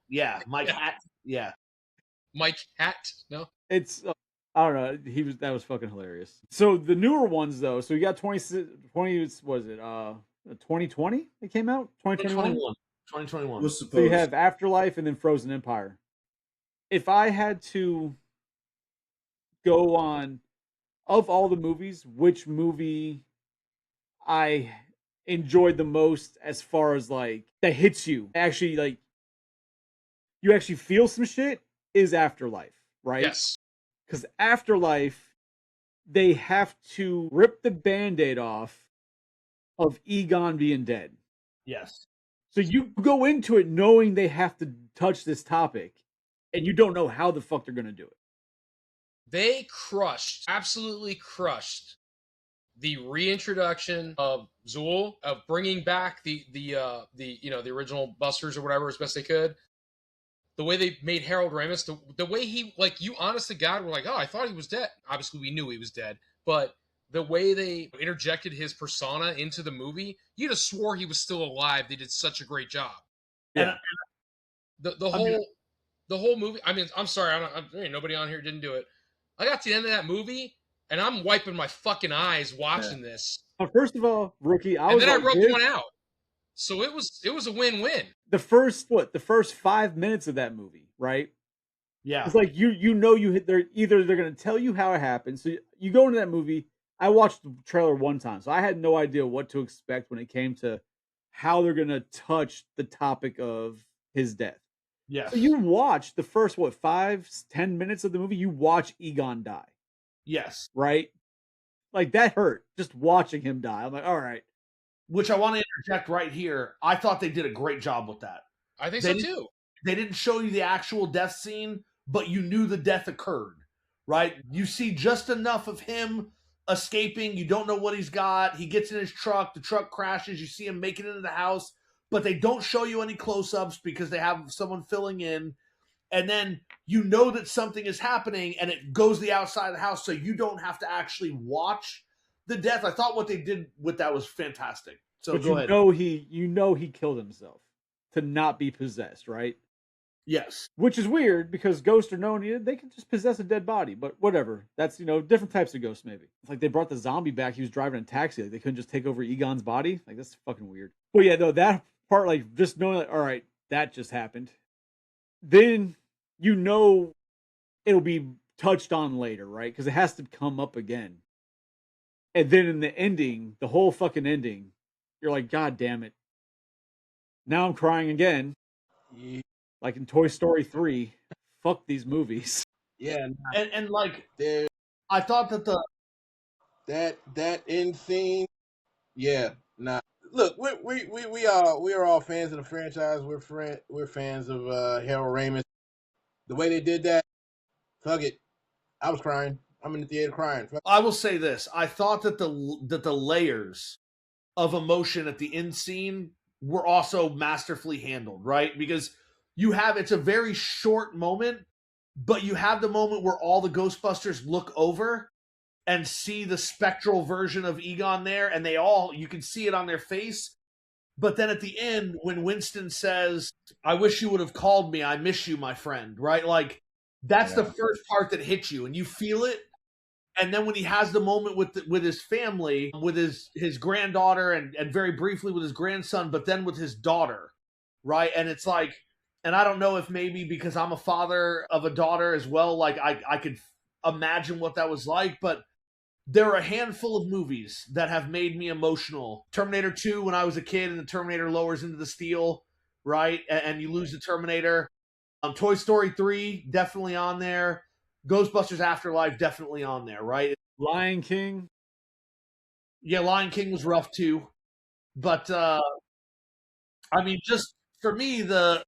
Yeah, Mike Cat. Yeah, Mike Cat. No, it's I don't know. That was fucking hilarious. So the newer ones though. So you got 20. Was it 2020? It came out 2021. 2021. So you have Afterlife and then Frozen Empire. If I had to go on, of all the movies, which movie I enjoyed the most as far as like that hits you, actually like you actually feel some shit, is Afterlife, right? Yes. Because Afterlife, they have to rip the Band-Aid off of Egon being dead. Yes. So you go into it knowing they have to touch this topic, and you don't know how the fuck they're going to do it. They absolutely crushed the reintroduction of Zool, of bringing back the original Busters or whatever as best they could. The way they made Harold Ramis, the way he, like, you honest to God were like, oh, I thought he was dead. Obviously, we knew he was dead, but the way they interjected his persona into the movie, you'd have swore he was still alive. They did such a great job. Yeah. The whole movie. I mean, I'm sorry, nobody on here didn't do it. I got to the end of that movie, and I'm wiping my fucking eyes watching this. First of all, rookie, I wrote one out. So it was a win-win. The first 5 minutes of that movie, right? Yeah. It's like they're either going to tell you how it happened. So you go into that movie, I watched the trailer one time, so I had no idea what to expect when it came to how they're gonna touch the topic of his death. Yes. So you watch the first 5-10 minutes of the movie. You watch Egon die. Yes. Right. Like that hurt just watching him die. I'm like, all right. Which I want to interject right here. I thought they did a great job with that. I think so too. They didn't show you the actual death scene, but you knew the death occurred, right? You see just enough of him escaping. You don't know what he's got. He gets in his truck. The truck crashes. You see him make it into the house, but they don't show you any close-ups because they have someone filling in. And then you know that something is happening and it goes the outside of the house, so you don't have to actually watch the death. I thought what they did with that was fantastic. So but go ahead. You know he killed himself to not be possessed, right? Yes. Which is weird because ghosts are known, they can just possess a dead body, but whatever. That's, different types of ghosts maybe. It's like they brought the zombie back, he was driving a taxi, like they couldn't just take over Egon's body. Like that's fucking weird. But yeah, no, that part, like just knowing that, all right, that just happened. Then it'll be touched on later, right? Because it has to come up again. And then in the ending, the whole fucking ending, you're like, God damn it. Now I'm crying again. Yeah. Like in Toy Story 3. Fuck these movies. Yeah. And like, I thought that that end scene, yeah, nah. Look, we are all fans of the franchise. We're fans of Harold Ramis. The way they did that, fuck it. I was crying. I'm in the theater crying. I will say this: I thought that the layers of emotion at the end scene were also masterfully handled, right? Because it's a very short moment, but you have the moment where all the Ghostbusters look over and see the spectral version of Egon there, and you can see it on their face. But then at the end, when Winston says, "I wish you would have called me. I miss you, my friend," right? Like, that's the first part that hits you, and you feel it. And then when he has the moment with his family, with his granddaughter, and very briefly with his grandson, but then with his daughter, right? And it's like, and I don't know if maybe because I'm a father of a daughter as well, like I could imagine what that was like, but there are a handful of movies that have made me emotional. Terminator 2, when I was a kid and the Terminator lowers into the steel, right? And you lose the Terminator. Toy Story 3, definitely on there. Ghostbusters Afterlife, definitely on there, right? Lion King. Yeah, Lion King was rough too. But, I mean, just for me, the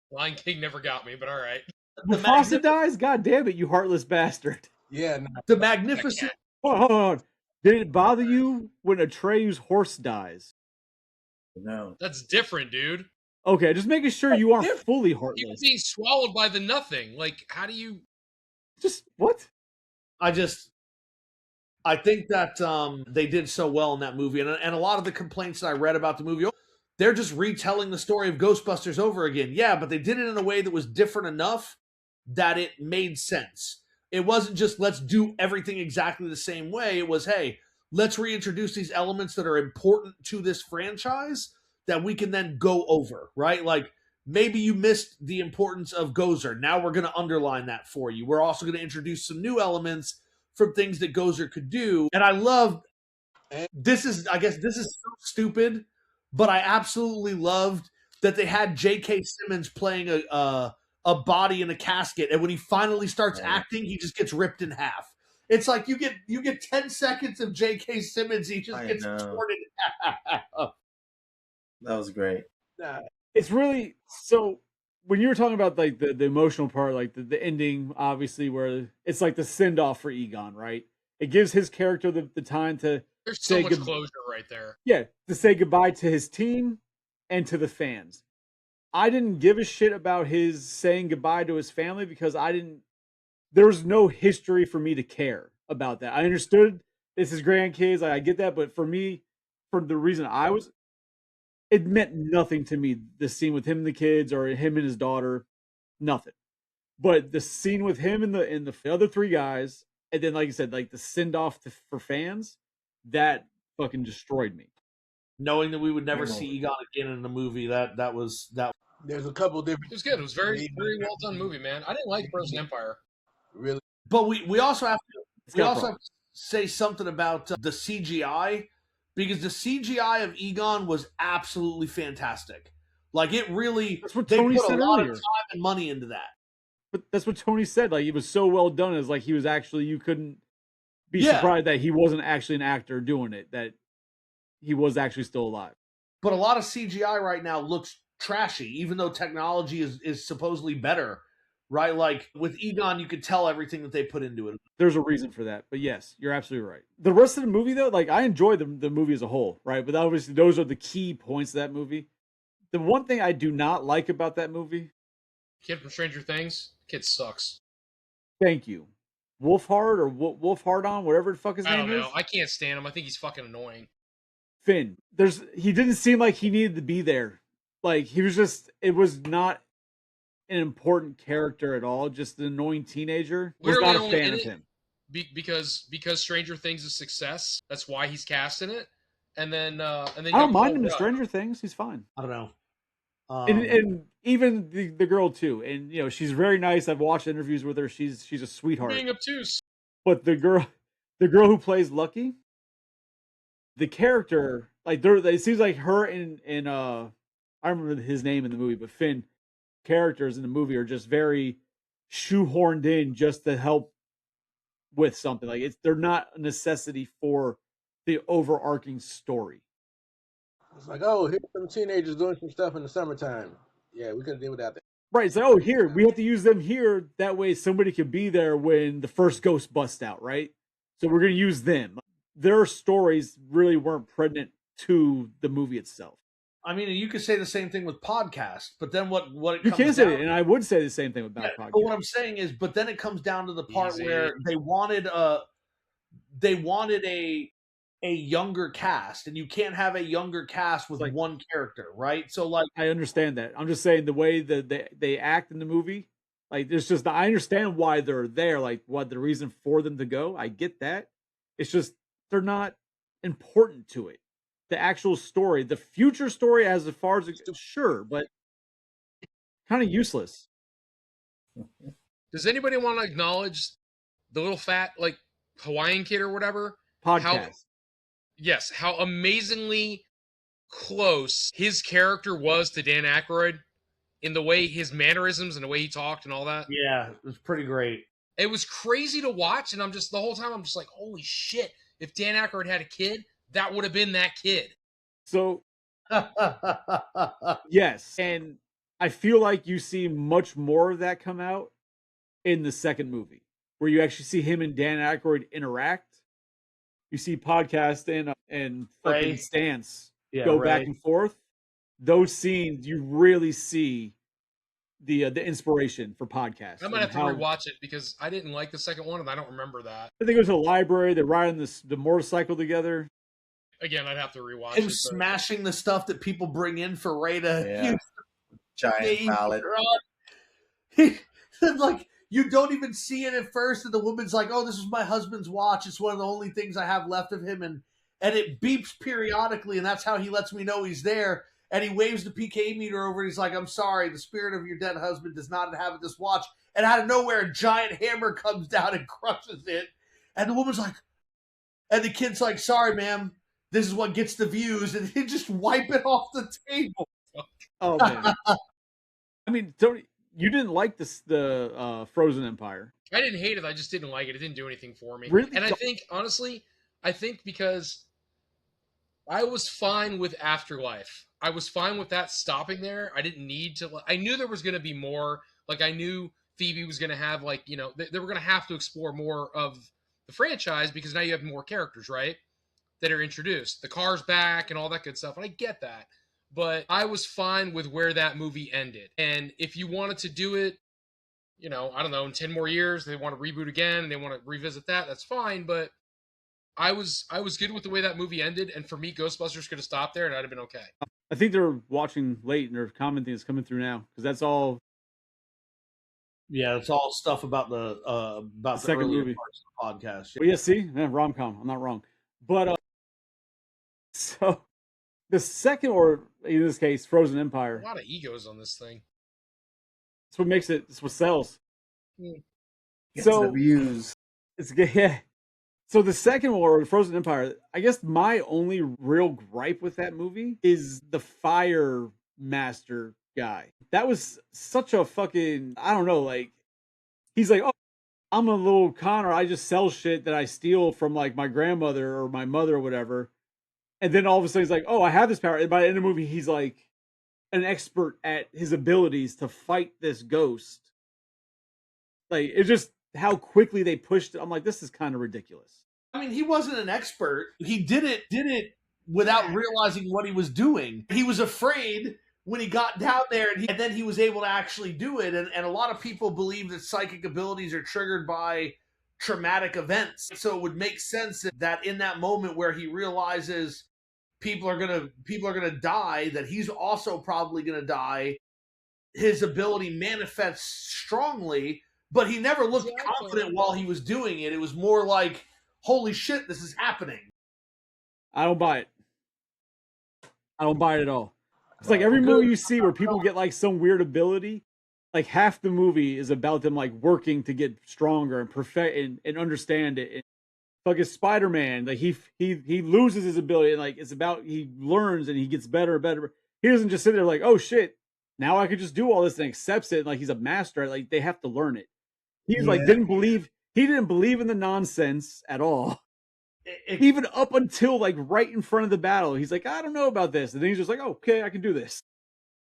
Lion King never got me, but all right. Mufasa dies? God damn it, you heartless bastard. Yeah. No. The magnificent... Hold on. Did it bother you when Atreyu's horse dies? No. That's different, dude. Okay, just making sure you aren't fully heartless. You're being swallowed by the nothing. Like, how do you... Just, what? I think that they did so well in that movie. And a lot of the complaints that I read about the movie, they're just retelling the story of Ghostbusters over again. Yeah, but they did it in a way that was different enough that it made sense. It wasn't just, let's do everything exactly the same way. It was, hey, let's reintroduce these elements that are important to this franchise that we can then go over, right? Like, maybe you missed the importance of Gozer. Now we're going to underline that for you. We're also going to introduce some new elements from things that Gozer could do. And I love, this is so stupid, but I absolutely loved that they had J.K. Simmons playing a body in a casket, and when he finally starts acting, he just gets ripped in half. It's like you get 10 seconds of J.K. Simmons, he just gets torn in half. That was great. It's really, so when you were talking about like the emotional part, like the ending, obviously, where it's like the send off for Egon, right? It gives his character the time to There's so much closure right there. Yeah, to say goodbye to his team and to the fans. I didn't give a shit about his saying goodbye to his family because there was no history for me to care about that. I understood it's his grandkids, I get that, but for me, for the reason it meant nothing to me, the scene with him and the kids or him and his daughter, nothing. But the scene with him and the other three guys, and then like you said, like the send off for fans, that fucking destroyed me. Knowing that we would never see Egon again in the movie, that was. There's a couple different. It was good. It was very, very well done movie, man. I didn't like Frozen Empire. Really, but we also have to say something about the CGI, because the CGI of Egon was absolutely fantastic. Like, it really, that's what they Tony put said a lot earlier. of time and money into that. But that's what Tony said. Like, it was so well done. It's like he was actually, you couldn't be surprised that he wasn't actually an actor doing it, that he was actually still alive. But a lot of CGI right now looks trashy, even though technology is supposedly better, right? Like, with Egon, you could tell everything that they put into it. There's a reason for that. But yes, you're absolutely right. The rest of the movie, though, like, I enjoy the movie as a whole, right? But obviously, those are the key points of that movie. The one thing I do not like about that movie... Kid from Stranger Things, kid sucks. Thank you. Wolfhard or Wolfhardon, whatever the fuck his name is. I don't know. I can't stand him. I think he's fucking annoying. Finn. He didn't seem like he needed to be there. Like, he was just... It was not an important character at all. Just an annoying teenager. Was not a fan of him. Because Stranger Things is a success. That's why he's cast in it. And then I don't mind him in Stranger Things. He's fine. I don't know. And even the girl too. And you know, she's very nice. I've watched interviews with her. She's a sweetheart. Being obtuse. But the girl who plays Lucky, the character, like, it seems like her and I remember his name in the movie, but Finn, characters in the movie are just very shoehorned in just to help with something. Like, they're not a necessity for the overarching story. It's like, oh, here's some teenagers doing some stuff in the summertime. Yeah, we could deal without that. Right, it's like, oh, here, we have to use them here. That way somebody can be there when the first ghost busts out, right? So we're going to use them. Their stories really weren't pertinent to the movie itself. I mean, you could say the same thing with podcasts, but then what it you comes can say down, it, and I would say the same thing about podcasts. But what I'm saying is, but then it comes down to the part where they wanted a younger cast, and you can't have a younger cast with like one character, right? So, like, I understand that. I'm just saying the way that they act in the movie, like, there's just, I understand why they're there, like what the reason for them to go. I get that. It's just they're not important to it. The actual story, the future story, as far as sure, but kind of useless. Does anybody want to acknowledge the little fat, like, Hawaiian kid or whatever? Podcast. How amazingly close his character was to Dan Aykroyd in the way his mannerisms and the way he talked and all that. Yeah, it was pretty great. It was crazy to watch, and the whole time I'm just like, holy shit, if Dan Aykroyd had a kid, that would have been that kid. So, yes, and I feel like you see much more of that come out in the second movie, where you actually see him and Dan Aykroyd interact. You see Podcast and fucking Stance go back and forth. Those scenes, you really see the inspiration for Podcast. I might have to rewatch it because I didn't like the second one, and I don't remember that. I think it was a library. They're riding the motorcycle together. Again, I'd have to rewatch it. Smashing the stuff that people bring in for Ray to giant mallet. Like, you don't even see it at first, and the woman's like, "Oh, this is my husband's watch. It's one of the only things I have left of him," and it beeps periodically, and that's how he lets me know he's there. And he waves the PK meter over, and he's like, "I'm sorry, the spirit of your dead husband does not inhabit this watch." And out of nowhere, a giant hammer comes down and crushes it. And the woman's like, and the kid's like, "Sorry, ma'am, this is what gets the views," and he just wipe it off the table. Oh man! I mean, Tony, you didn't like the Frozen Empire. I didn't hate it. I just didn't like it. It didn't do anything for me. Really? And I think, honestly, because I was fine with Afterlife. I was fine with that stopping there. I didn't need to. I knew there was going to be more. Like, I knew Phoebe was going to have, like, you know, they were going to have to explore more of the franchise because now you have more characters, right, that are introduced. The car's back and all that good stuff. And I get that. But I was fine with where that movie ended. And if you wanted to do it, you know, I don't know, in 10 more years, they want to reboot again and they want to revisit that, that's fine. But I was good with the way that movie ended. And for me, Ghostbusters could have stopped there and I'd have been okay. I think they're watching late and they're commenting it's coming through now because that's all. Yeah, it's all stuff about the second movie parts of the podcast. Well, yeah, see, rom-com. I'm not wrong. But so the second, or in this case, Frozen Empire. A lot of egos on this thing. That's what makes it. It's what sells. It's the views. It's good. Yeah. So the second one, or Frozen Empire, I guess my only real gripe with that movie is the fire master guy. That was such a fucking, I don't know, like, he's like, oh, I'm a little conner. I just sell shit that I steal from like my grandmother or my mother or whatever. And then all of a sudden he's like, oh, I have this power. And by the end of the movie, he's like an expert at his abilities to fight this ghost. Like, it's just how quickly they pushed it. I'm like, this is kind of ridiculous. I mean, he wasn't an expert. He did it without realizing what he was doing. He was afraid when he got down there, and then he was able to actually do it. And a lot of people believe that psychic abilities are triggered by traumatic events. So it would make sense that in that moment where he realizes people are gonna die, that he's also probably gonna die, his ability manifests strongly, but he never looked confident while he was doing it. It was more like, holy shit, this is happening. I don't buy it. I don't buy it at all. It's like every movie you see where people get like some weird ability, like half the movie is about them like working to get stronger and perfect and understand it. And fucking Spider-Man, like he loses his ability and like it's about he learns and he gets better and better. He doesn't just sit there like, oh shit, now I could just do all this and accepts it. And like he's a master. Like they have to learn it. He's like didn't believe in the nonsense at all. Even up until like right in front of the battle, he's like, I don't know about this. And then he's just like, oh, okay, I can do this.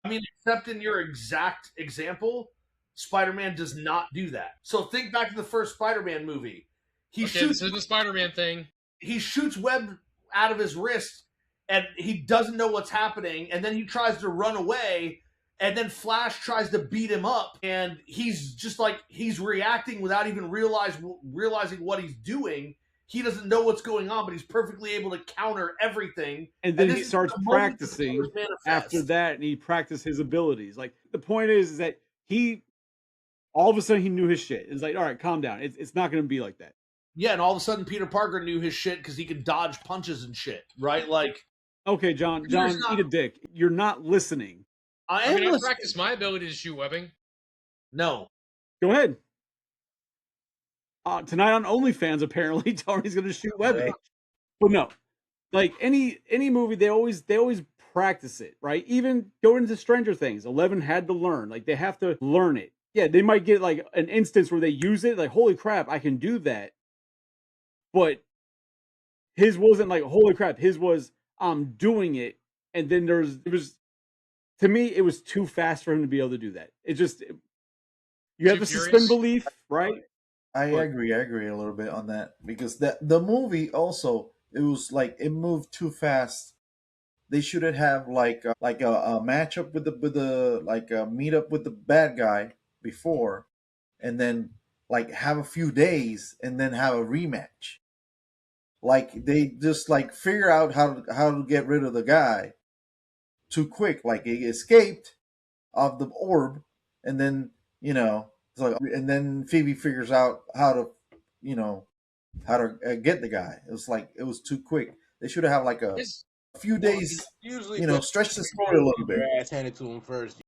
I mean, except in your exact example, Spider-Man does not do that. So think back to the first Spider-Man movie. This is the Spider-Man thing. He shoots web out of his wrist, and he doesn't know what's happening, and then he tries to run away, and then Flash tries to beat him up, and he's just like, he's reacting without even realizing what he's doing. He doesn't know what's going on, but he's perfectly able to counter everything. And then he starts practicing after that, and he practices his abilities. Like, the point is that he, all of a sudden, he knew his shit. It's like, all right, calm down. It's not going to be like that. Yeah, and all of a sudden, Peter Parker knew his shit because he could dodge punches and shit, right? Like, okay, John, eat a dick. You're not listening. I mean, I practice my ability to shoot webbing. No. Go ahead. Tonight on OnlyFans, apparently, Tony's going to shoot webbing. But no, like any movie, they always practice it, right? Even going into Stranger Things, 11 had to learn. Like, they have to learn it. Yeah, they might get like an instance where they use it, like, holy crap, I can do that. But his wasn't like, holy crap, his was, I'm doing it. And then to me, it was too fast for him to be able to do that. You have to suspend belief, right? I agree a little bit on that, because the movie also, it was like it moved too fast. They shouldn't have like a matchup with the like a meetup with the bad guy before, and then like have a few days and then have a rematch. Like they just like figure out how to get rid of the guy too quick. Like he escaped of the orb, and then and then Phoebe figures out how to get the guy. It was like it was too quick. They should have like a few days. Usually, stretch the story a little bit. Ass handed to him first.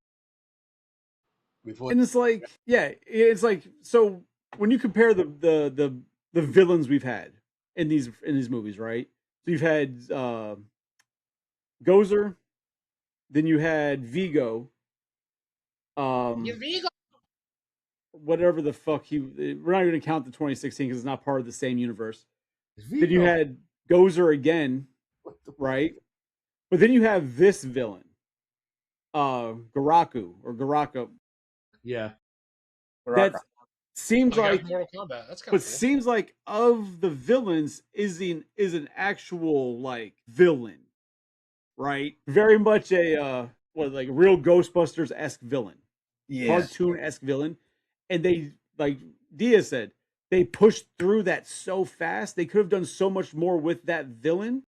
And it's like, yeah, it's like, so when you compare the villains we've had in these movies, right? So you've had Gozer, then you had Vigo. Vigo. Whatever the fuck we're not going to count the 2016 because it's not part of the same universe. Then you had Gozer again, right? But then you have this villain, Garaka. Yeah. That seems like Mortal Kombat. That's kind but cool. Seems like of the villains is an actual like villain, right? Very much a like real Ghostbusters-esque villain. Yeah. Cartoon-esque villain. And they, like Dia said, they pushed through that so fast. They could have done so much more with that villain.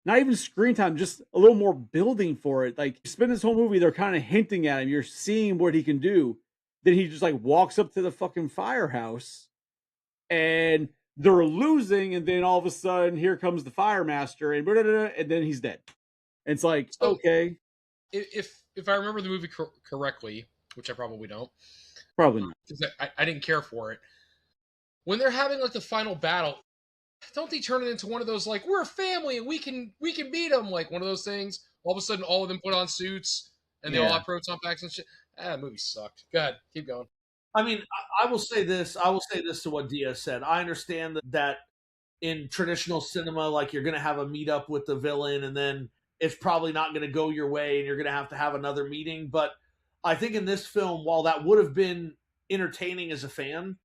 Not even screen time, just a little more building for it. Like, you spend this whole movie, they're kind of hinting at him. You're seeing what he can do. Then he just, like, walks up to the fucking firehouse. And they're losing. And then all of a sudden, here comes the fire master. And then he's dead. And it's like, so, okay. If I remember the movie correctly, which I probably don't. Probably not. I didn't care for it. When they're having like the final battle, don't they turn it into one of those like we're a family and we can beat them, like one of those things? All of a sudden, all of them put on suits and they all have proton packs and shit. That movie sucked. Go ahead, keep going. I mean, I will say this. I will say this to what Diaz said. I understand that in traditional cinema, like you're going to have a meetup with the villain, and then it's probably not going to go your way, and you're going to have another meeting. But I think in this film, while that would have been entertaining as a fan,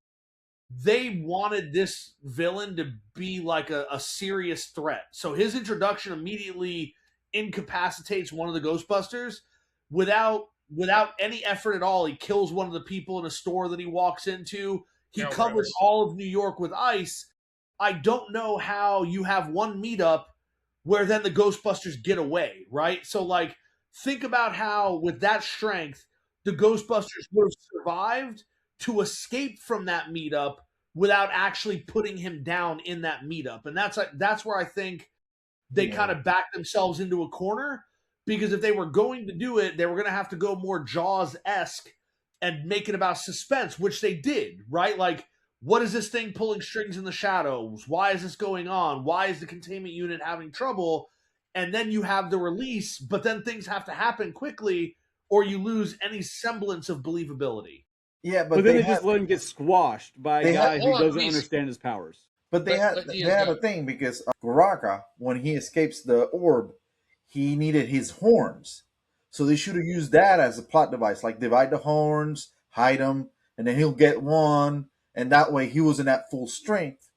they wanted this villain to be like a serious threat. So his introduction immediately incapacitates one of the Ghostbusters without any effort at all. He kills one of the people in a store that he walks into. He covers all of New York with ice. I don't know how you have one meetup where then the Ghostbusters get away, right? So, like, think about how, with that strength, the Ghostbusters would have survived to escape from that meetup without actually putting him down in that meetup. And that's where I think they kind of backed themselves into a corner, because if they were going to do it, they were going to have to go more Jaws-esque and make it about suspense, which they did, right? Like, what is this thing pulling strings in the shadows? Why is this going on? Why is the containment unit having trouble? And then you have the release, but then things have to happen quickly or you lose any semblance of believability. Yeah, but then they just let him get squashed by a guy who doesn't understand his powers. But they had a thing, because Baraka, when he escapes the orb, he needed his horns. So they should have used that as a plot device, like divide the horns, hide them, and then he'll get one, and that way he wasn't at full strength.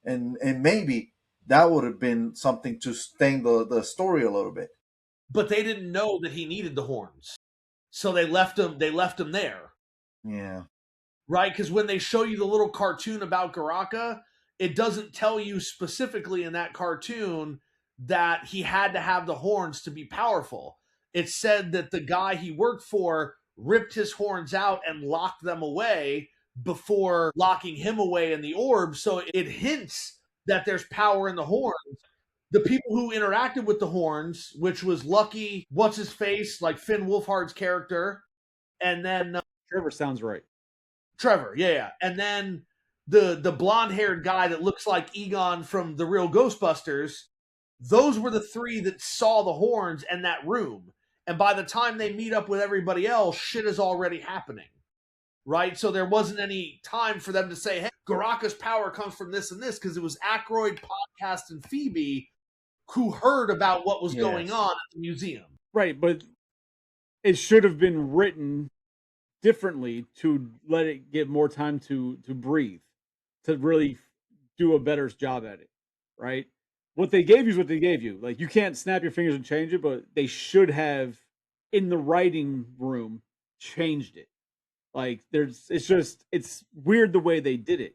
And maybe that would have been something to stain the story a little bit. But they didn't know that he needed the horns. So they left him there. Yeah. Right? Because when they show you the little cartoon about Garaka, it doesn't tell you specifically in that cartoon that he had to have the horns to be powerful. It said that the guy he worked for ripped his horns out and locked them away before locking him away in the orb. So it hints that there's power in the horns. The people who interacted with the horns, which was Lucky, what's his face, like Finn Wolfhard's character, and then Trevor sounds right. Trevor, yeah. And then the blonde-haired guy that looks like Egon from the real Ghostbusters, those were the three that saw the horns in that room. And by the time they meet up with everybody else, shit is already happening. Right? So there wasn't any time for them to say, hey, Garaka's power comes from this and this, because it was Aykroyd, Podcast, and Phoebe who heard about what was going on at the museum. Right, but it should have been written differently to let it get more time to breathe, to really do a better job at it, right? What they gave you is what they gave you. Like, you can't snap your fingers and change it, but they should have, in the writing room, changed it. Like, it's weird the way they did it.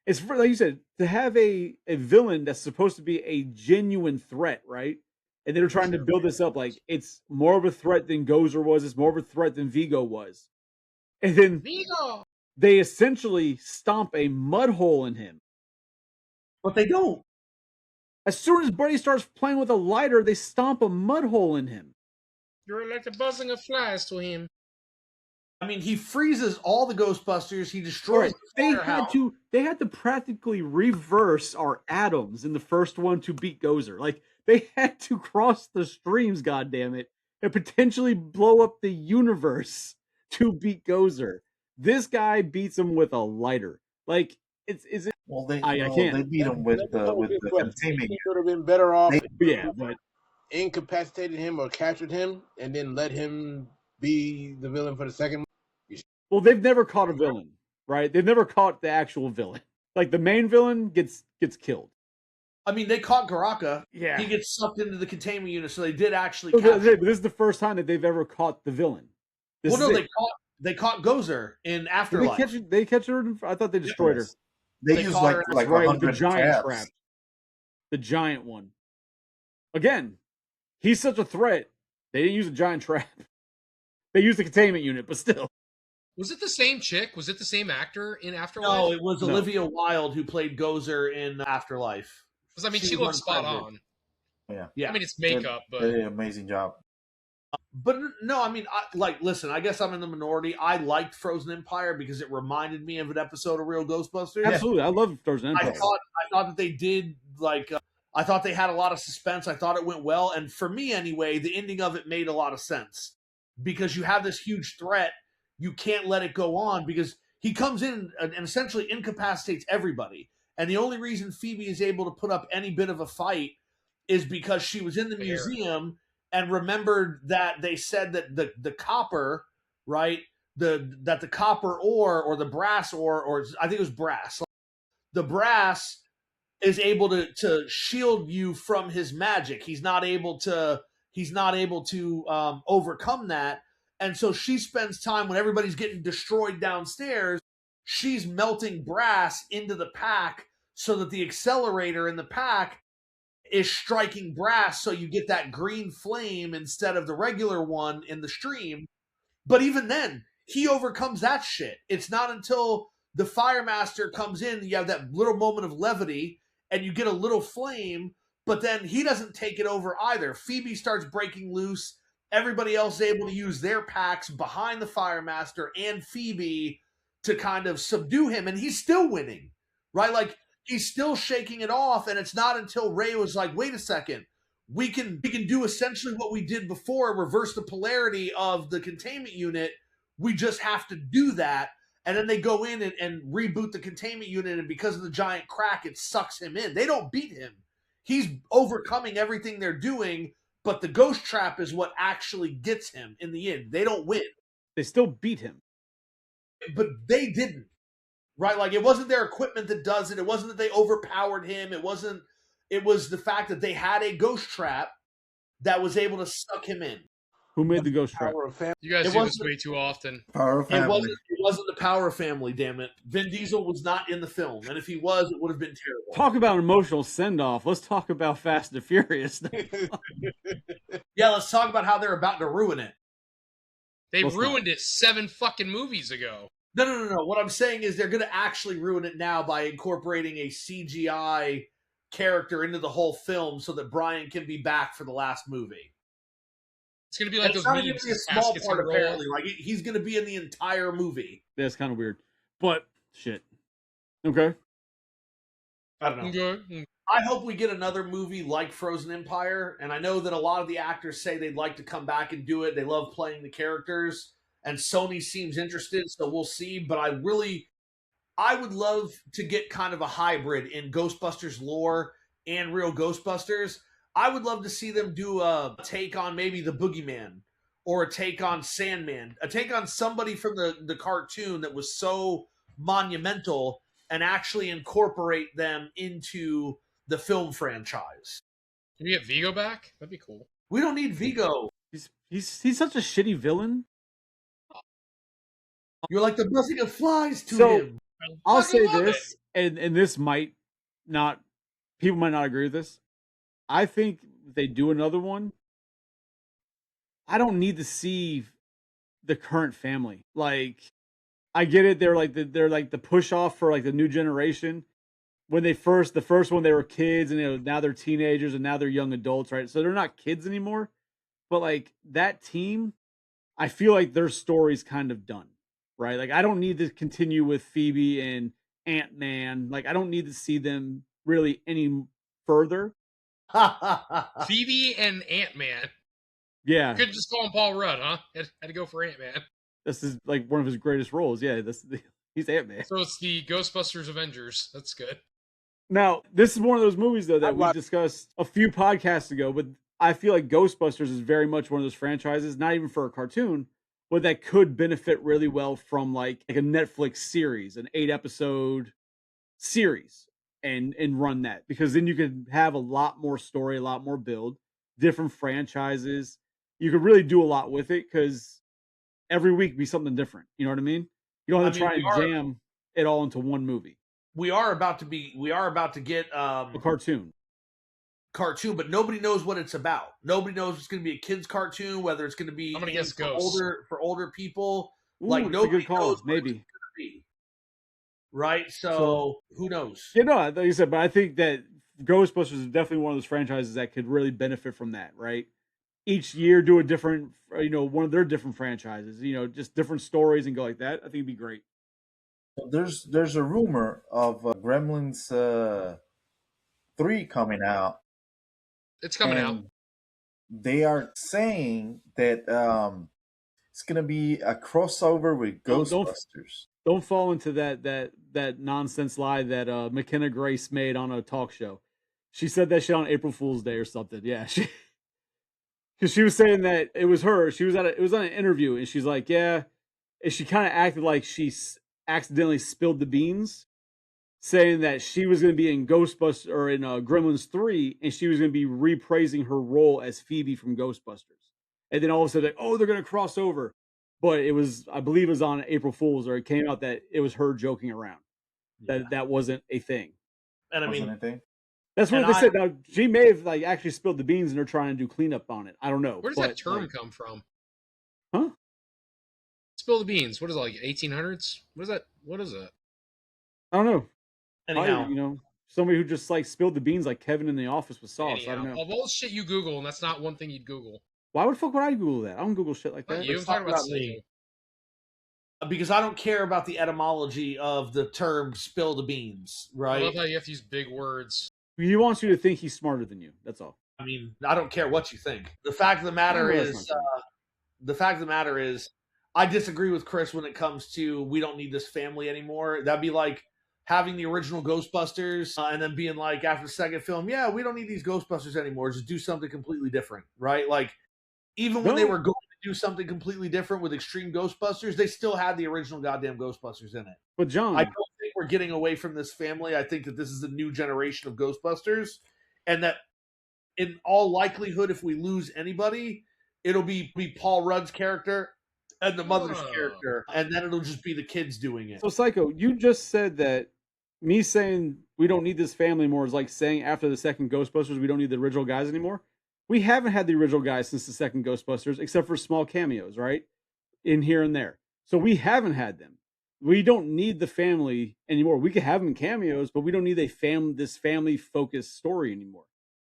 It's, like you said, to have a villain that's supposed to be a genuine threat, right? And they're trying to build this up like it's more of a threat than Gozer was. It's more of a threat than Vigo was. And then they essentially stomp a mud hole in him. But they don't. As soon as Buddy starts playing with a lighter, they stomp a mud hole in him. You're like the buzzing of flies to him. I mean, he freezes all the Ghostbusters. He destroys the firehouse. They had to practically reverse our atoms in the first one to beat Gozer. Like, they had to cross the streams, goddammit, and potentially blow up the universe to beat Gozer. This guy beats him with a lighter. Like, I can't. They beat him with the containment. He could have been better off. But incapacitated him or captured him, and then let him be the villain for the second one. Well, they've never caught a villain, right? They've never caught the actual villain. Like, the main villain gets killed. I mean, they caught Garaka. Yeah. He gets sucked into the containment unit, so they did actually capture him. But this is the first time that they've ever caught the villain. They caught Gozer in Afterlife. They catch her? I thought they destroyed her. They used like 100 the giant traps. trap. The giant one. Again, he's such a threat. They didn't use a giant trap. They used the containment unit, but still. Was it the same chick? Was it the same actor in Afterlife? No, it was Olivia Wilde who played Gozer in Afterlife. Because, I mean, she looks spot on. Yeah. I mean, it's makeup, but... They did an amazing job. But no, I mean, listen, I guess I'm in the minority. I liked Frozen Empire because it reminded me of an episode of Real Ghostbusters. Absolutely. I love Frozen Empire. I thought that they did Like, I thought they had a lot of suspense. I thought it went well. And for me, anyway, the ending of it made a lot of sense because you have this huge threat. You can't let it go on because he comes in and essentially incapacitates everybody. And the only reason Phoebe is able to put up any bit of a fight is because she was in the museum and remembered that they said that the copper, right, that the copper ore or the brass ore, or I think it was brass, the brass is able to shield you from his magic. He's not able to overcome that. And so she spends time when everybody's getting destroyed downstairs, she's melting brass into the pack so that the accelerator in the pack is striking brass, so you get that green flame instead of the regular one in the stream. But even then, he overcomes that shit. It's not until the Fire Master comes in, you have that little moment of levity, and you get a little flame, but then he doesn't take it over either. Phoebe starts breaking loose. Everybody else is able to use their packs behind the Fire Master and Phoebe to kind of subdue him, and he's still winning, right? Like, he's still shaking it off, and it's not until Ray was like, wait a second, we can do essentially what we did before, reverse the polarity of the containment unit. We just have to do that. And then they go in and reboot the containment unit, and because of the giant crack, it sucks him in. They don't beat him. He's overcoming everything they're doing, but the ghost trap is what actually gets him in the end. They don't win. They still beat him. But they didn't. Right? Like, it wasn't their equipment that does it. It wasn't that they overpowered him. It was the fact that they had a ghost trap that was able to suck him in. Who made the ghost trap? You guys do this way too often. Power of Family. It wasn't the Power of Family, damn it. Vin Diesel was not in the film, and if he was, it would have been terrible. Talk about an emotional send-off. Let's talk about Fast and Furious. Yeah, let's talk about how they're about to ruin it. They ruined it 7 fucking movies ago. No. What I'm saying is they're going to actually ruin it now by incorporating a CGI character into the whole film so that Brian can be back for the last movie. It's going to be like those memes. It's going to be a small part, apparently. Like, he's going to be in the entire movie. That's kind of weird. But, shit. Okay. I don't know. Okay. I hope we get another movie like Frozen Empire, and I know that a lot of the actors say they'd like to come back and do it. They love playing the characters, and Sony seems interested, so we'll see. But I would love to get kind of a hybrid in Ghostbusters lore and real Ghostbusters. I would love to see them do a take on maybe the Boogeyman, or a take on Sandman, a take on somebody from the cartoon that was so monumental, and actually incorporate them into the film franchise. Can we get Vigo back? That'd be cool. We don't need Vigo. He's such a shitty villain. You're like the buzzing of flies to him. I'll say this, and this might not, people might not agree with this. I think if they do another one, I don't need to see the current family. Like, I get it. They're like the push off for like the new generation. When the first one, they were kids, and now they're teenagers, and now they're young adults, right? So they're not kids anymore. But like that team, I feel like their story's kind of done, right? Like, I don't need to continue with Phoebe and Ant-Man. Like, I don't need to see them really any further. Phoebe and Ant-Man. Yeah. You could just call him Paul Rudd, huh? Had to go for Ant-Man. This is like one of his greatest roles. Yeah, he's Ant-Man. So it's the Ghostbusters Avengers. That's good. Now, this is one of those movies, though, that we discussed a few podcasts ago, but I feel like Ghostbusters is very much one of those franchises, not even for a cartoon, but that could benefit really well from like a Netflix series, an 8-episode series, and run that. Because then you could have a lot more story, a lot more build, different franchises. You could really do a lot with it, because every week be something different. You know what I mean? You don't have to try and jam it all into one movie. We are about to get a cartoon, but nobody knows what it's about. Nobody knows if it's going to be a kids cartoon, whether it's going to be I'm gonna guess for older people. Ooh, like, nobody good call. knows what Maybe. it's going to be. Right? So who knows? Yeah, no, like you said, but I think that Ghostbusters is definitely one of those franchises that could really benefit from that, right? Each year do a different, one of their different franchises, just different stories and go like that. I think it'd be great. There's a rumor of Gremlins 3 coming out. It's coming out. They are saying that it's going to be a crossover with Ghostbusters. Don't fall into that nonsense lie that McKenna Grace made on a talk show. She said that shit on April Fool's Day or something. Yeah, because she was saying that it was her. It was on an interview, and she's like, yeah, and she kind of acted like she accidentally spilled the beans, saying that she was going to be in Ghostbusters or in Gremlins 3, and she was going to be repraising her role as Phoebe from Ghostbusters. And then all of a sudden, like, oh, they're going to cross over. But it was, I believe it was on April Fool's, or it came out that it was her joking around. That wasn't a thing. And I mean, that's what they said. Now, she may have like actually spilled the beans and they're trying to do cleanup on it. I don't know. Where does that term come from? Huh? Spill the beans. What is it, like 1800s? What is that? I don't know. Anyhow, Probably, somebody who just like spilled the beans like Kevin in The Office with sauce. Anyhow, I don't know. Of all the shit you Google, and that's not one thing you'd Google. Why would I Google that? I don't Google shit like that. You talking about me. Because I don't care about the etymology of the term "spill the beans," right? I love how you have to use big words. He wants you to think he's smarter than you. That's all. I mean, I don't care what you think. The fact of the matter is, I disagree with Chris when it comes to we don't need this family anymore. That'd be like having the original Ghostbusters and then being like after the second film, yeah, we don't need these Ghostbusters anymore. Just do something completely different, right? Like even when they were going to do something completely different with Extreme Ghostbusters, they still had the original goddamn Ghostbusters in it. But John, I don't think we're getting away from this family. I think that this is a new generation of Ghostbusters, and that in all likelihood, if we lose anybody, it'll be Paul Rudd's character and the mother's character, and then it'll just be the kids doing it. So, Psycho, you just said that me saying we don't need this family anymore is like saying after the second Ghostbusters we don't need the original guys anymore. We haven't had the original guys since the second Ghostbusters, except for small cameos, right? In here and there. So we haven't had them. We don't need the family anymore. We could have them cameos, but we don't need this family focused story anymore.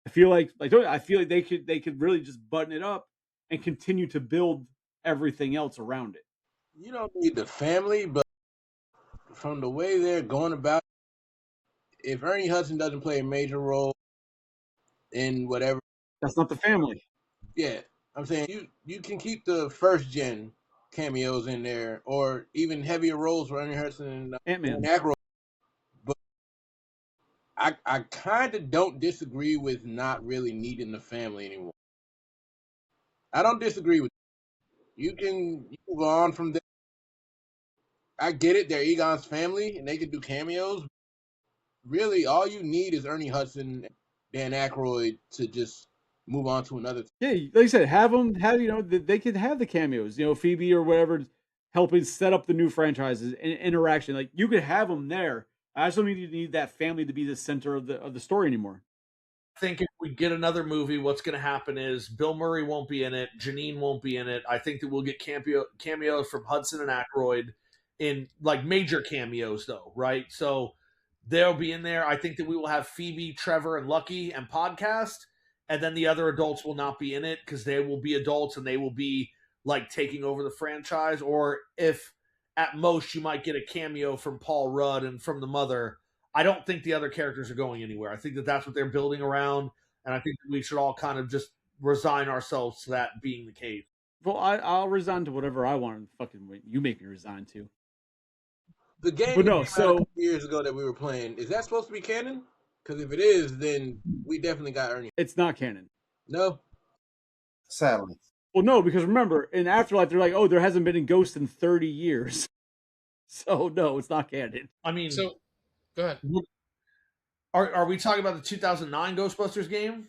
I feel like they could really just button it up and continue to build everything else around it. You don't need the family, but from the way they're going about it, if Ernie Hudson doesn't play a major role in whatever, that's not the family. Yeah, I'm saying you can keep the first gen cameos in there, or even heavier roles for Ernie Hudson and Ant-Man. Aykroyd. But I kind of don't disagree with not really needing the family anymore. I don't disagree with you. You can move on from there. I get it; they're Egon's family, and they can do cameos. Really, all you need is Ernie Hudson, Dan Aykroyd to just move on to another. Yeah, like you said, they could have the cameos. Phoebe or whatever, helping set up the new franchises and interaction. Like you could have them there. I just don't need that family to be the center of the story anymore. I think if we get another movie, what's going to happen is Bill Murray won't be in it, Janine won't be in it. I think that we'll get cameos from Hudson and Aykroyd in like major cameos, though, right? So they'll be in there. I think that we will have Phoebe, Trevor, and Lucky and Podcast. And then the other adults will not be in it because they will be adults and they will be like taking over the franchise. Or if at most you might get a cameo from Paul Rudd and from the mother, I don't think the other characters are going anywhere. I think that that's what they're building around. And I think that we should all kind of just resign ourselves to that being the case. Well, I'll resign to whatever I want. Fucking you make me resign to. The game but no, a couple years ago that we were playing, is that supposed to be canon? Because if it is, then we definitely got Ernie. It's not canon. No. Sadly. Well, no, because remember, in Afterlife, they're like, oh, there hasn't been a ghost in 30 years. So, no, it's not canon. I mean... So, go ahead. Are we talking about the 2009 Ghostbusters game?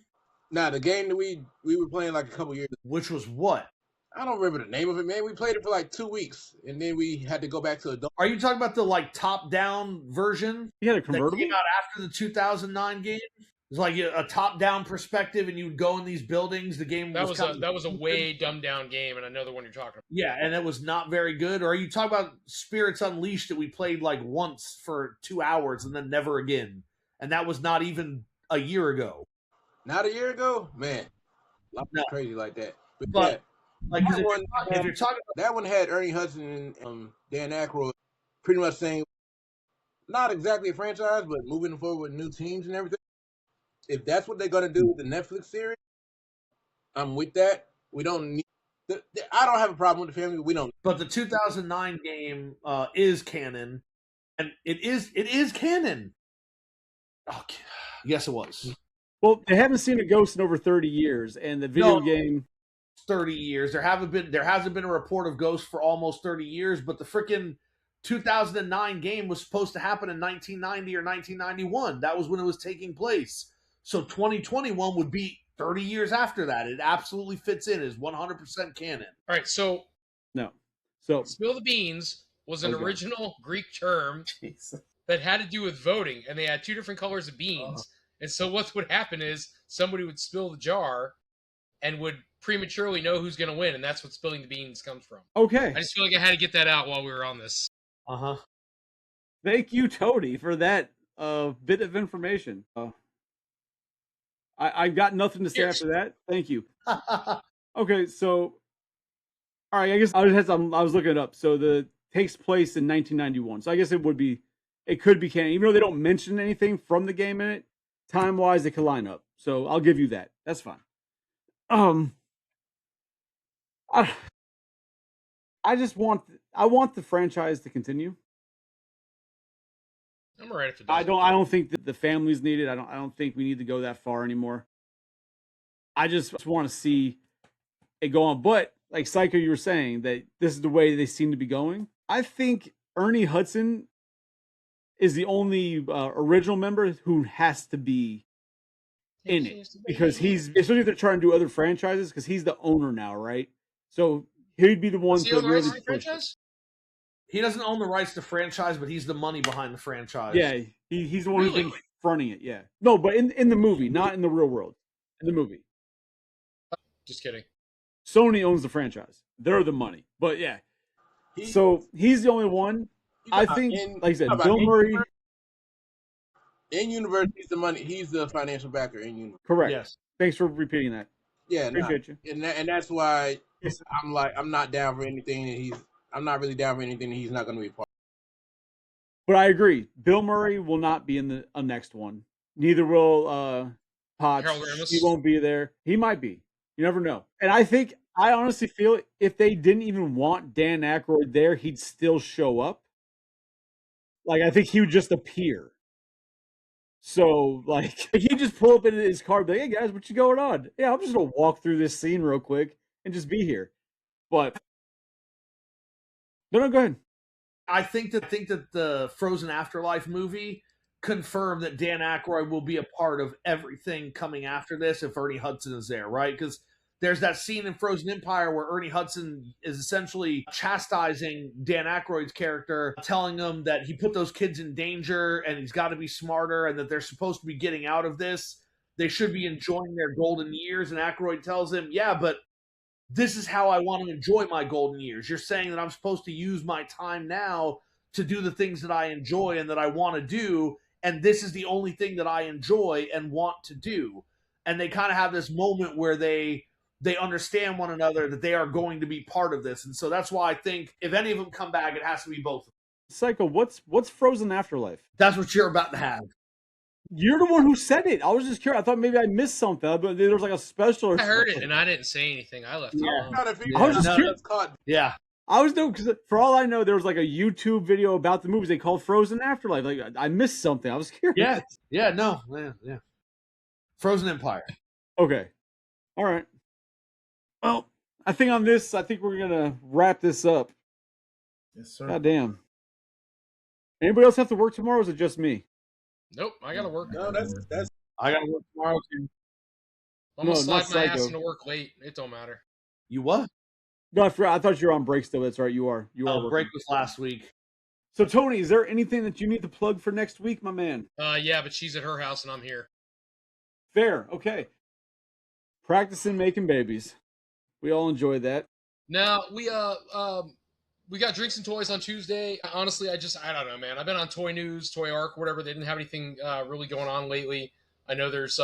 Nah, the game that we were playing like a couple years ago. Which was what? I don't remember the name of it, man. We played it for like 2 weeks, and then we had to go back to adult. Are you talking about the like top-down version? You had a convertible? That came out after the 2009 game? It was like a top-down perspective, and you would go in these buildings. The game that was a way dumbed-down game, and I know the one you're talking about. Yeah, and it was not very good. Or are you talking about Spirits Unleashed that we played like once for 2 hours and then never again? And that was not even a year ago. Not a year ago? Man, I'm not crazy like that. But yeah. Like if you're talking about that one had Ernie Hudson and Dan Aykroyd pretty much saying not exactly a franchise, but moving forward with new teams and everything. if that's what they're gonna do with the Netflix series, I'm with that. We don't need. I don't have a problem with the family. We don't. But the 2009 game is canon, and it is canon. Oh, yes, it was. Well, they haven't seen a ghost in over 30 years, and the video game 30 years. There hasn't been a report of ghosts for almost 30 years, but the freaking 2009 game was supposed to happen in 1990 or 1991. That was when it was taking place. So 2021 would be 30 years after that. It absolutely fits in as 100% canon. All right, so no. So spill the beans was an original Greek term that had to do with voting, and they had two different colors of beans. And so what would happen is somebody would spill the jar and would prematurely know who's going to win, and that's what spilling the beans comes from. Okay. I just feel like I had to get that out while we were on this. Uh-huh. Thank you, Tony, for that bit of information. I got nothing to say after that. Thank you. Okay, so all right, I guess I was looking it up. So the takes place in 1991. So I guess it could be canon, even though they don't mention anything from the game in it. Time wise, they could line up. So I'll give you that. That's fine. I want the franchise to continue. I'm alright if it does. I don't think that the family's needed. I don't think we need to go that far anymore. I just want to see it go on. But like Psycho, you were saying that this is the way they seem to be going. I think Ernie Hudson is the only original member who has to be in it, because he's, especially if they're trying to do other franchises, because he's the owner now, right? So he'd be the one to really push it. He doesn't own the rights to franchise, but he's the money behind the franchise. Yeah, he's the one who's been fronting it. Yeah, no, but in the movie, not in the real world. In the movie, just kidding. Sony owns the franchise; they're the money. But yeah, so he's the only one. I think, like I said, Bill Murray. In universe, he's the money. He's the financial backer in universe. Correct. Yes. Thanks for repeating that. Yeah, appreciate you. And that's why I'm not down for anything that I'm not really down for anything that he's not going to be part of. But I agree. Bill Murray will not be in the next one. Neither will Potts. He won't be there. He might be. You never know. And I honestly feel if they didn't even want Dan Aykroyd there, he'd still show up. Like, I think he would just appear. So, like, he just pull up in his car and be like, hey, guys, what you going on? Yeah, I'm just going to walk through this scene real quick and just be here. But, no, go ahead. I think that the Frozen Afterlife movie confirmed that Dan Aykroyd will be a part of everything coming after this if Ernie Hudson is there, right? Because there's that scene in Frozen Empire where Ernie Hudson is essentially chastising Dan Aykroyd's character, telling him that he put those kids in danger and he's got to be smarter and that they're supposed to be getting out of this. They should be enjoying their golden years. And Aykroyd tells him, yeah, but this is how I want to enjoy my golden years. You're saying that I'm supposed to use my time now to do the things that I enjoy and that I want to do. And this is the only thing that I enjoy and want to do. And they kind of have this moment where they understand one another, that they are going to be part of this. And so that's why I think if any of them come back, it has to be both of them. Psycho, what's Frozen Afterlife? That's what you're about to have. You're the one who said it. I was just curious. I thought maybe I missed something, but there was like a special. I heard it and I didn't say anything. I left it alone. I was just curious. Yeah. I was doing, because for all I know, there was like a YouTube video about the movies they called Frozen Afterlife. Like, I missed something. I was curious. Yeah. Frozen Empire. Okay. All right. Well, I think we're going to wrap this up. Yes, sir. God damn. Anybody else have to work tomorrow, or is it just me? Nope, I got to work. No, that's I got to work tomorrow, too. I'm going to slide my ass into work late. It don't matter. You what? No, I forgot. I thought you were on break still. That's right. You are. Break was last week. So, Tony, is there anything that you need to plug for next week, my man? Yeah, but she's at her house and I'm here. Fair. Okay. Practicing making babies. We all enjoyed that. Now, we got drinks and toys on Tuesday. Honestly, I don't know, man. I've been on Toy News, Toy Arc, whatever. They didn't have anything really going on lately. I know there's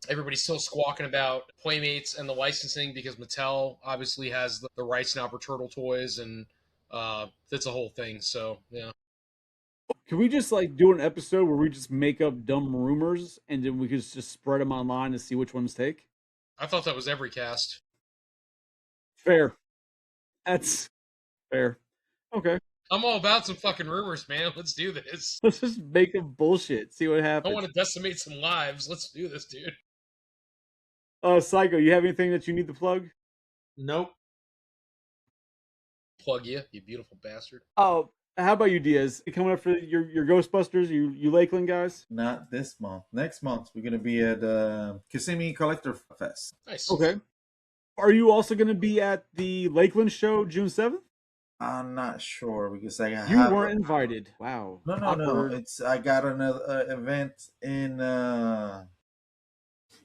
everybody's still squawking about Playmates and the licensing because Mattel obviously has the rights now for Turtle Toys, and that's a whole thing. So, yeah. Can we just like do an episode where we just make up dumb rumors and then we could just spread them online and see which ones take? I thought that was every cast. Fair. That's fair. Okay. I'm all about some fucking rumors, man. Let's do this. Let's just make up bullshit. See what happens. I want to decimate some lives. Let's do this, dude. Psycho, you have anything that you need to plug? Nope. Plug you beautiful bastard. Oh, how about you, Diaz? You coming up for your Ghostbusters? You Lakeland guys? Not this month. Next month we're gonna be at Kissimmee Collector Fest. Nice. Okay. Are you also going to be at the Lakeland show June 7th? I'm not sure because You weren't invited. Wow. No. I got another event in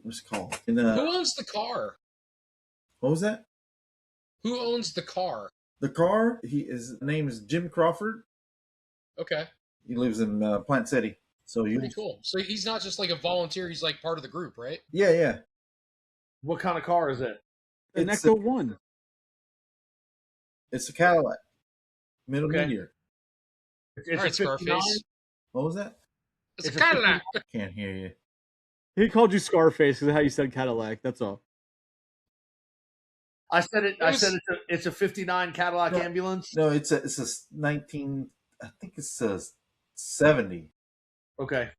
what's it called? Who owns the car? What was that? Who owns the car? The car. His name is Jim Crawford. Okay. He lives in Plant City. So pretty cool. So he's not just like a volunteer; he's like part of the group, right? Yeah. What kind of car is it? An Echo 1. It's a Cadillac. Meteor. It's all right, Scarface. What was that? It's a Cadillac. Can't hear you. He called you Scarface because of how you said Cadillac. That's all. I said it. It's a '59 Cadillac ambulance. No, it's a 19. I think it's a 70. Okay.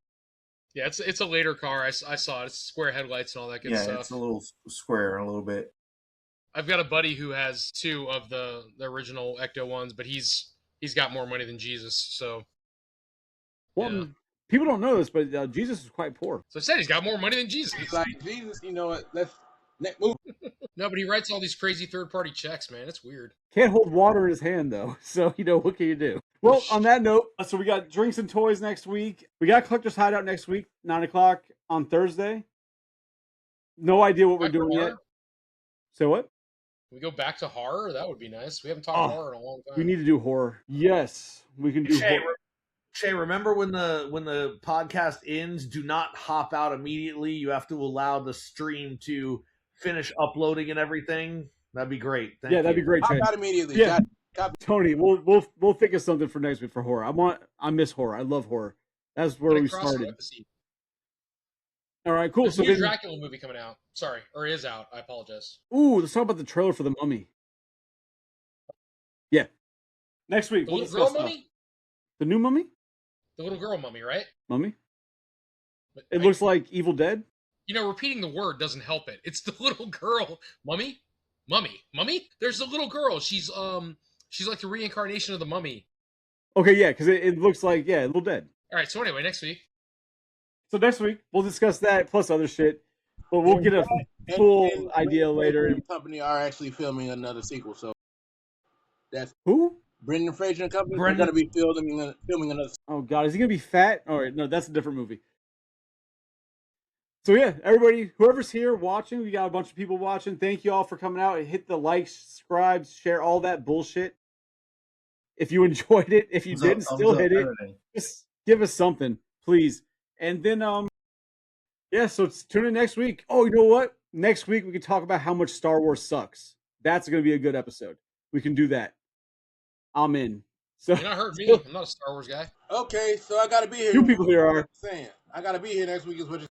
Yeah, it's a later car. I saw it. It's square headlights and all that good stuff. Yeah, it's a little square, a little bit. I've got a buddy who has 2 of the original Ecto ones, but he's got more money than Jesus. So, well, people don't know this, but Jesus is quite poor. So I said he's got more money than Jesus. He's like Jesus. You know what? Let's move. No, but he writes all these crazy third-party checks, man. It's weird. Can't hold water in his hand though, so what can you do? Well, on that note, so we got drinks and toys next week. We got Collector's Hideout next week, 9:00 on Thursday. No idea what we're doing yet. So what? Can we go back to horror? That would be nice. We haven't talked horror in a long time. We need to do horror. Yes, we can do horror. Shay, remember when the podcast ends, do not hop out immediately. You have to allow the stream to finish uploading and everything. That'd be great. Thank you. That'd be great. Hop out immediately. Yeah. Tony, we'll think of something for next week for horror. I miss horror. I love horror. That's where we started. All right, cool. There's so a new Dracula movie coming out. Sorry, or is out. I apologize. Ooh, let's talk about the trailer for The Mummy. Yeah. Next week. The little girl mummy? The new Mummy? The little girl mummy, right? Mummy? It looks like Evil Dead. Repeating the word doesn't help it. It's the little girl. Mummy? There's a little girl. She's like the reincarnation of the mummy. Okay, yeah, because it looks like, Evil Dead. All right, so anyway, next week. So next week, we'll discuss that plus other shit. But we'll get a full idea later. The company are actually filming another sequel, so that's who? Brendan Fraser and company are going to be filming another. Oh God, is he going to be fat? All right, no, that's a different movie. So yeah, everybody, whoever's here watching, we got a bunch of people watching. Thank you all for coming out. Hit the like, subscribe, share all that bullshit. If you enjoyed it, if you didn't, still hit it. Just give us something, please. And then, so tune in next week. Oh, you know what? Next week we can talk about how much Star Wars sucks. That's going to be a good episode. We can do that. I'm in. So you're not hurting me. I'm not a Star Wars guy. Okay, so I got to be here. You people here are saying I got to be here next week. Is what?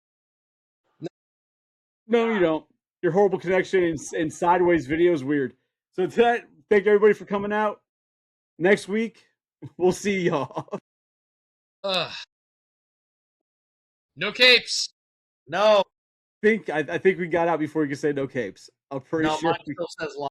No, you don't. Your horrible connection and sideways video is weird. So thank everybody for coming out. Next week we'll see y'all. No capes. No. I think we got out before we could say no capes. I'm pretty sure. Mine still says